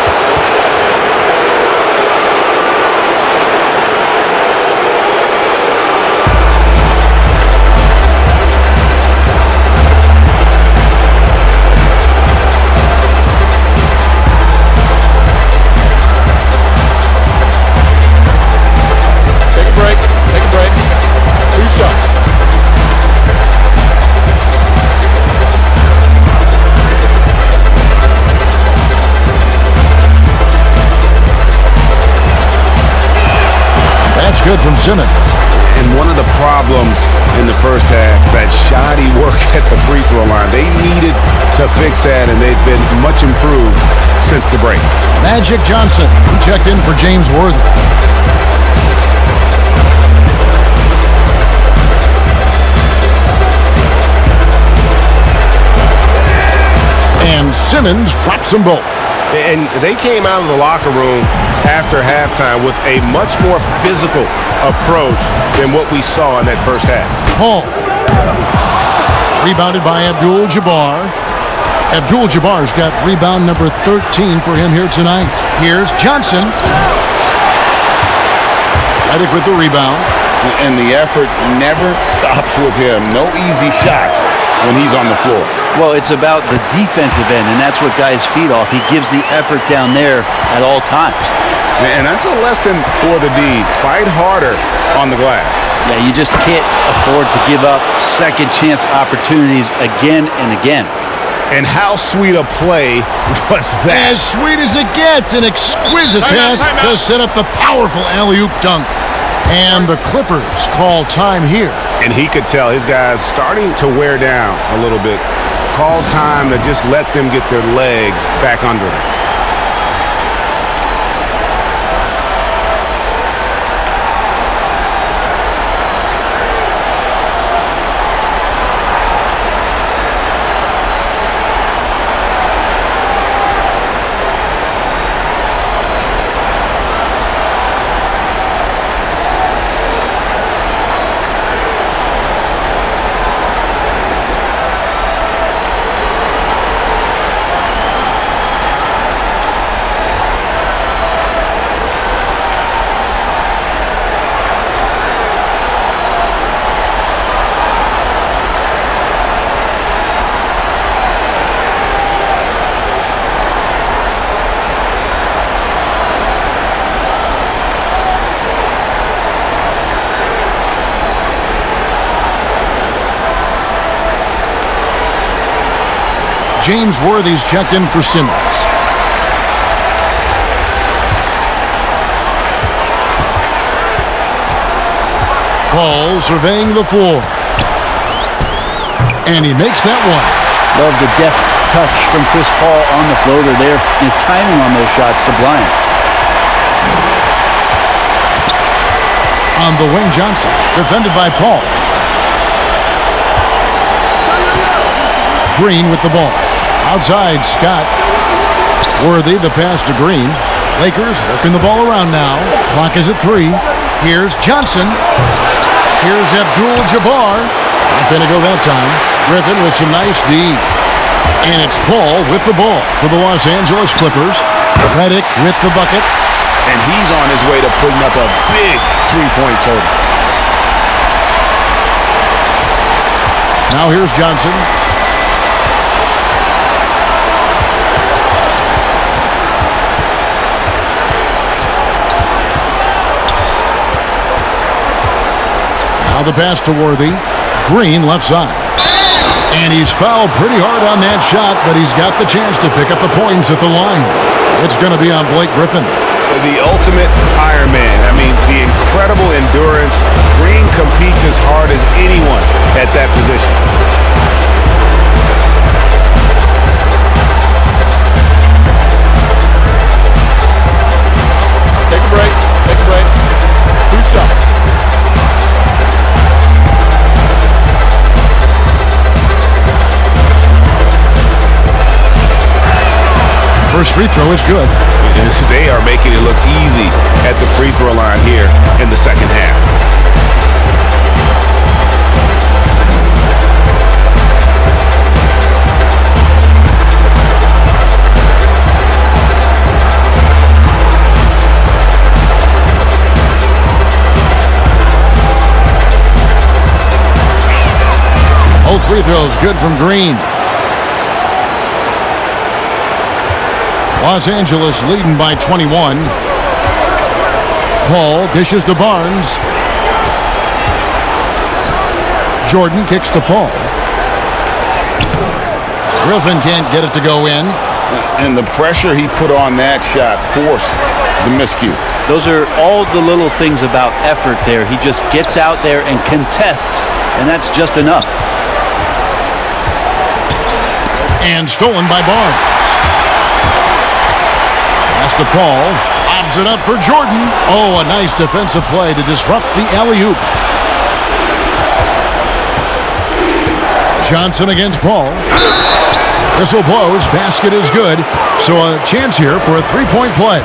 Good from Simmons. And one of the problems in the first half, that shoddy work at the free throw line. They needed to fix that, and they've been much improved since the break. Magic Johnson, he checked in for James Worthy. And Simmons drops them both. And they came out of the locker room after halftime with a much more physical approach than what we saw in that first half. Paul. Rebounded by Abdul-Jabbar. Abdul-Jabbar's got rebound number 13 for him here tonight. Here's Johnson. Redick with the rebound. And the effort never stops with him. No easy shots when he's on the floor. Well, it's about the defensive end, and that's what guys feed off. He gives the effort down there at all times. And that's a lesson for the D. Fight harder on the glass. Yeah, you just can't afford to give up second chance opportunities again and again. And how sweet a play was that? As sweet as it gets. An exquisite pass to set up the powerful alley-oop dunk. And the Clippers call time here. And he could tell his guys starting to wear down a little bit. Call time to just let them get their legs back under them. James Worthy's checked in for Simmons. Paul surveying the floor. And he makes that one. Love the deft touch from Chris Paul on the floater there. His timing on those shots, sublime. On the wing, Johnson, defended by Paul. Green with the ball. Outside, Scott. Worthy, the pass to Green. Lakers working the ball around now. Clock is at 3. Here's Johnson. Here's Abdul-Jabbar. Not going to go that time. Griffin with some nice D. And it's Paul with the ball for the Los Angeles Clippers. Redick with the bucket. and he's on his way to putting up a big three-point total. Now here's Johnson. Now the pass to Worthy. Green left side. And he's fouled pretty hard on that shot, but he's got the chance to pick up the points at the line. It's going to be on Blake Griffin. The ultimate Ironman. I mean, the incredible endurance. Green competes as hard as anyone at that position. Take a break. Take a break. 2 shots. First free throw is good. They are making it look easy at the free throw line here in the second half. Both free throws good from Green. Los Angeles leading by 21. Paul dishes to Barnes. Jordan kicks to Paul. Griffin can't get it to go in. And the pressure he put on that shot forced the miscue. Those are all the little things about effort there. He just gets out there and contests, and that's just enough. And stolen by Barnes. Pass to Paul. Lobs it up for Jordan. Oh, a nice defensive play to disrupt the alley-oop. Johnson against Paul. Whistle blows. Basket is good. So a chance here for a three-point play.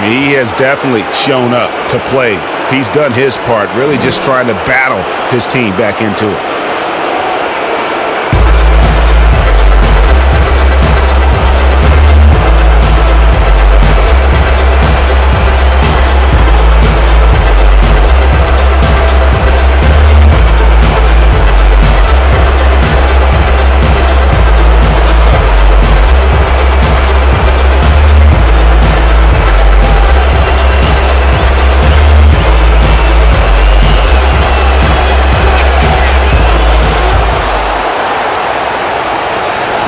He has definitely shown up to play. He's done his part, really just trying to battle his team back into it.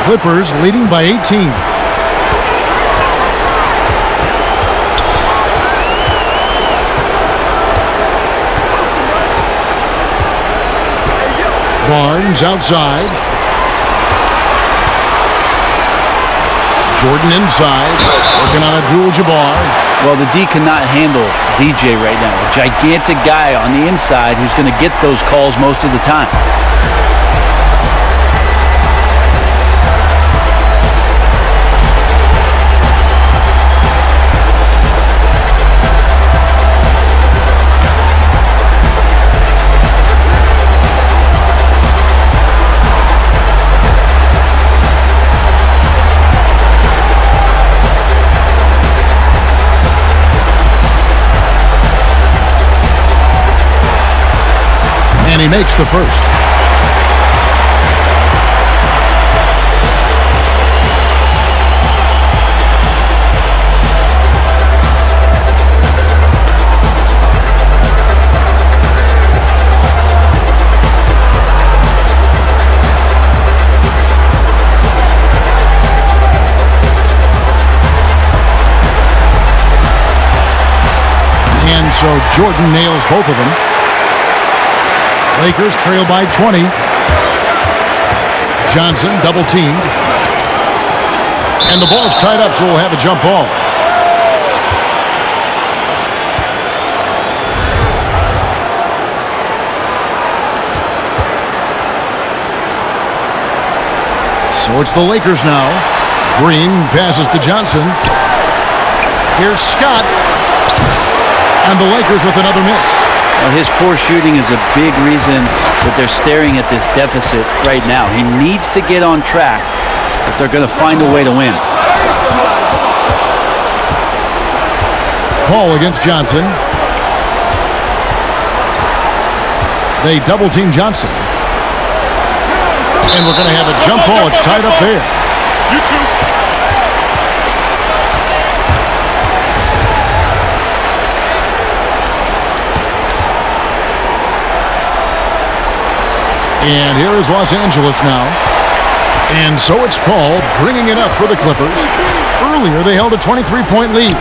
Clippers leading by 18. Barnes outside. Jordan inside. Working on Abdul-Jabbar. Well, the D cannot handle DJ right now. A gigantic guy on the inside who's going to get those calls most of the time. And he makes the first. And so Jordan nails both of them. Lakers trail by 20. Johnson double teamed. And the ball's tied up, so we'll have a jump ball. So it's the Lakers now. Green passes to Johnson. Here's Scott. And the Lakers with another miss. Well, his poor shooting is a big reason that they're staring at this deficit right now. He needs to get on track if they're going to find a way to win. Paul against Johnson. They double team Johnson. And we're going to have a jump ball. It's tied up there. And here is Los Angeles now. And so it's Paul bringing it up for the Clippers. Earlier, they held a 23-point lead.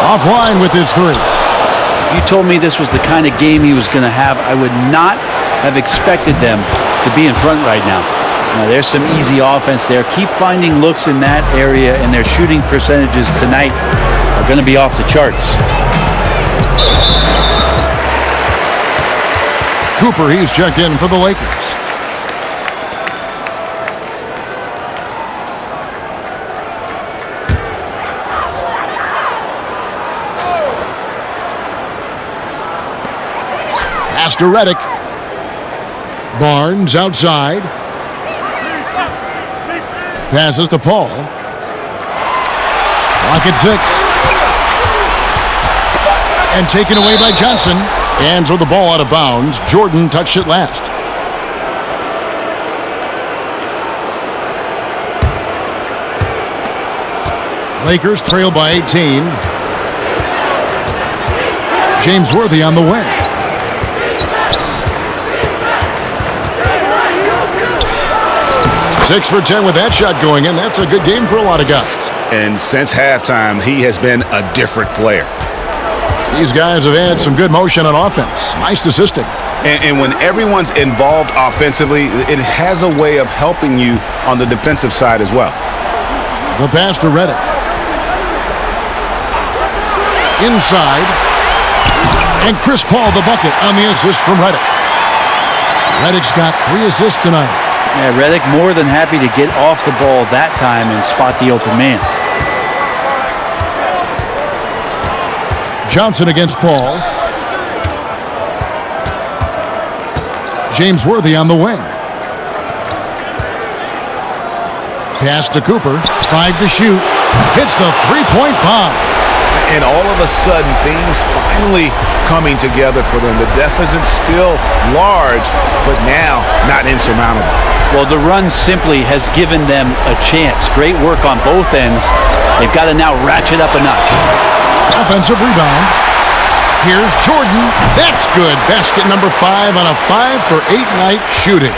Offline with his three. If you told me this was the kind of game he was going to have, I would not have expected them to be in front right now. Now, there's some easy offense there. Keep finding looks in that area, and their shooting percentages tonight are going to be off the charts. Cooper, he's checked in for the Lakers. Pass to Redick. Barnes outside. Passes to Paul. Clock at 6. And taken away by Johnson. Hands with the ball out of bounds. Jordan touched it last. Lakers trail by 18. James Worthy on the wing. Six for 10 with that shot going in. That's a good game for a lot of guys. And since halftime, he has been a different player. These guys have had some good motion on offense. Nice assisting. And when everyone's involved offensively, it has a way of helping you on the defensive side as well. The pass to Redick. Inside. And Chris Paul the bucket on the assist from Redick. Redick's got 3 assists tonight. Yeah, Redick more than happy to get off the ball that time and spot the open man. Johnson against Paul. James Worthy on the wing. Pass to Cooper. 5 to shoot. Hits the three-point bomb. And all of a sudden, things finally coming together for them. The deficit's still large, but now not insurmountable. Well, the run simply has given them a chance. Great work on both ends. They've got to now ratchet up a notch. Offensive rebound. Here's Jordan. That's good. Basket number 5 on a 5 for 8 night shooting.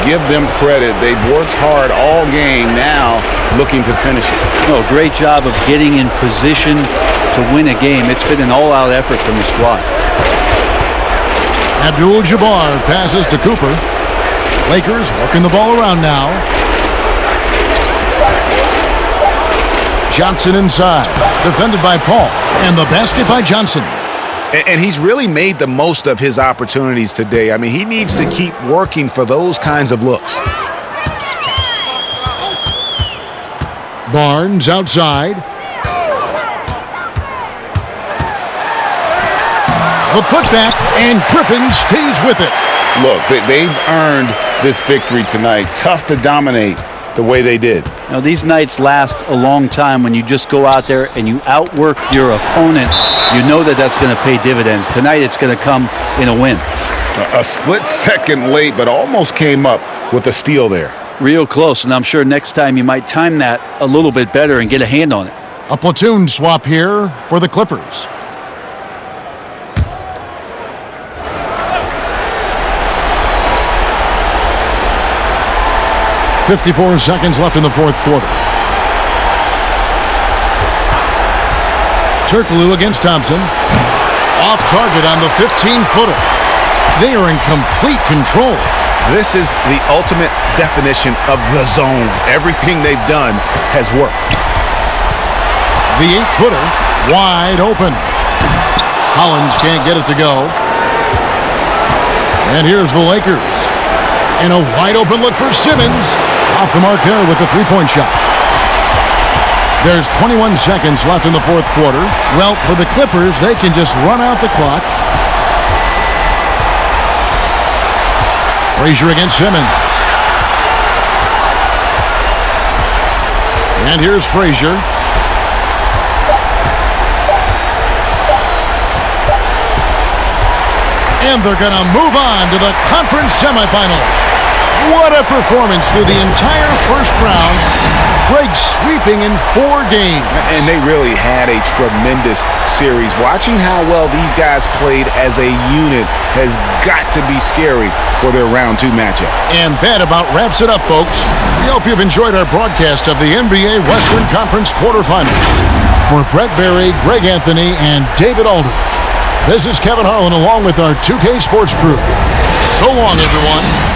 Give them credit. They've worked hard all game, now looking to finish it. No, great job of getting in position to win a game. It's been an all-out effort from the squad. Abdul-Jabbar passes to Cooper. Lakers working the ball around now. Johnson inside. Defended by Paul. And the basket by Johnson. And he's really made the most of his opportunities today. I mean, he needs to keep working for those kinds of looks. Barnes outside. The putback, and Griffin stays with it. Look, they've earned this victory tonight. Tough to dominate the way they did. Now, these nights last a long time when you just go out there and you outwork your opponent. You know that that's going to pay dividends. Tonight, it's going to come in a win. A split second late, but almost came up with a steal there. Real close, and I'm sure next time you might time that a little bit better and get a hand on it. A platoon swap here for the Clippers. .54 seconds left in the fourth quarter. Turkoglu against Thompson. Off target on the 15-footer. They are in complete control. This is the ultimate definition of the zone. Everything they've done has worked. The 8-footer wide open. Hollins can't get it to go. And here's the Lakers. And a wide open look for Simmons. Off the mark there with the three-point shot. There's 21 seconds left in the fourth quarter. Well, for the Clippers, they can just run out the clock. Frazier against Simmons. And here's Frazier. And they're going to move on to the conference semifinals. What a performance through the entire first round. Greg sweeping in 4 games. And they really had a tremendous series. Watching how well these guys played as a unit has got to be scary for their round 2 matchup. And that about wraps it up, folks. We hope you've enjoyed our broadcast of the NBA Western Conference quarterfinals. For Brett Berry, Greg Anthony, and David Aldridge, this is Kevin Harlan along with our 2K Sports crew. So long, everyone.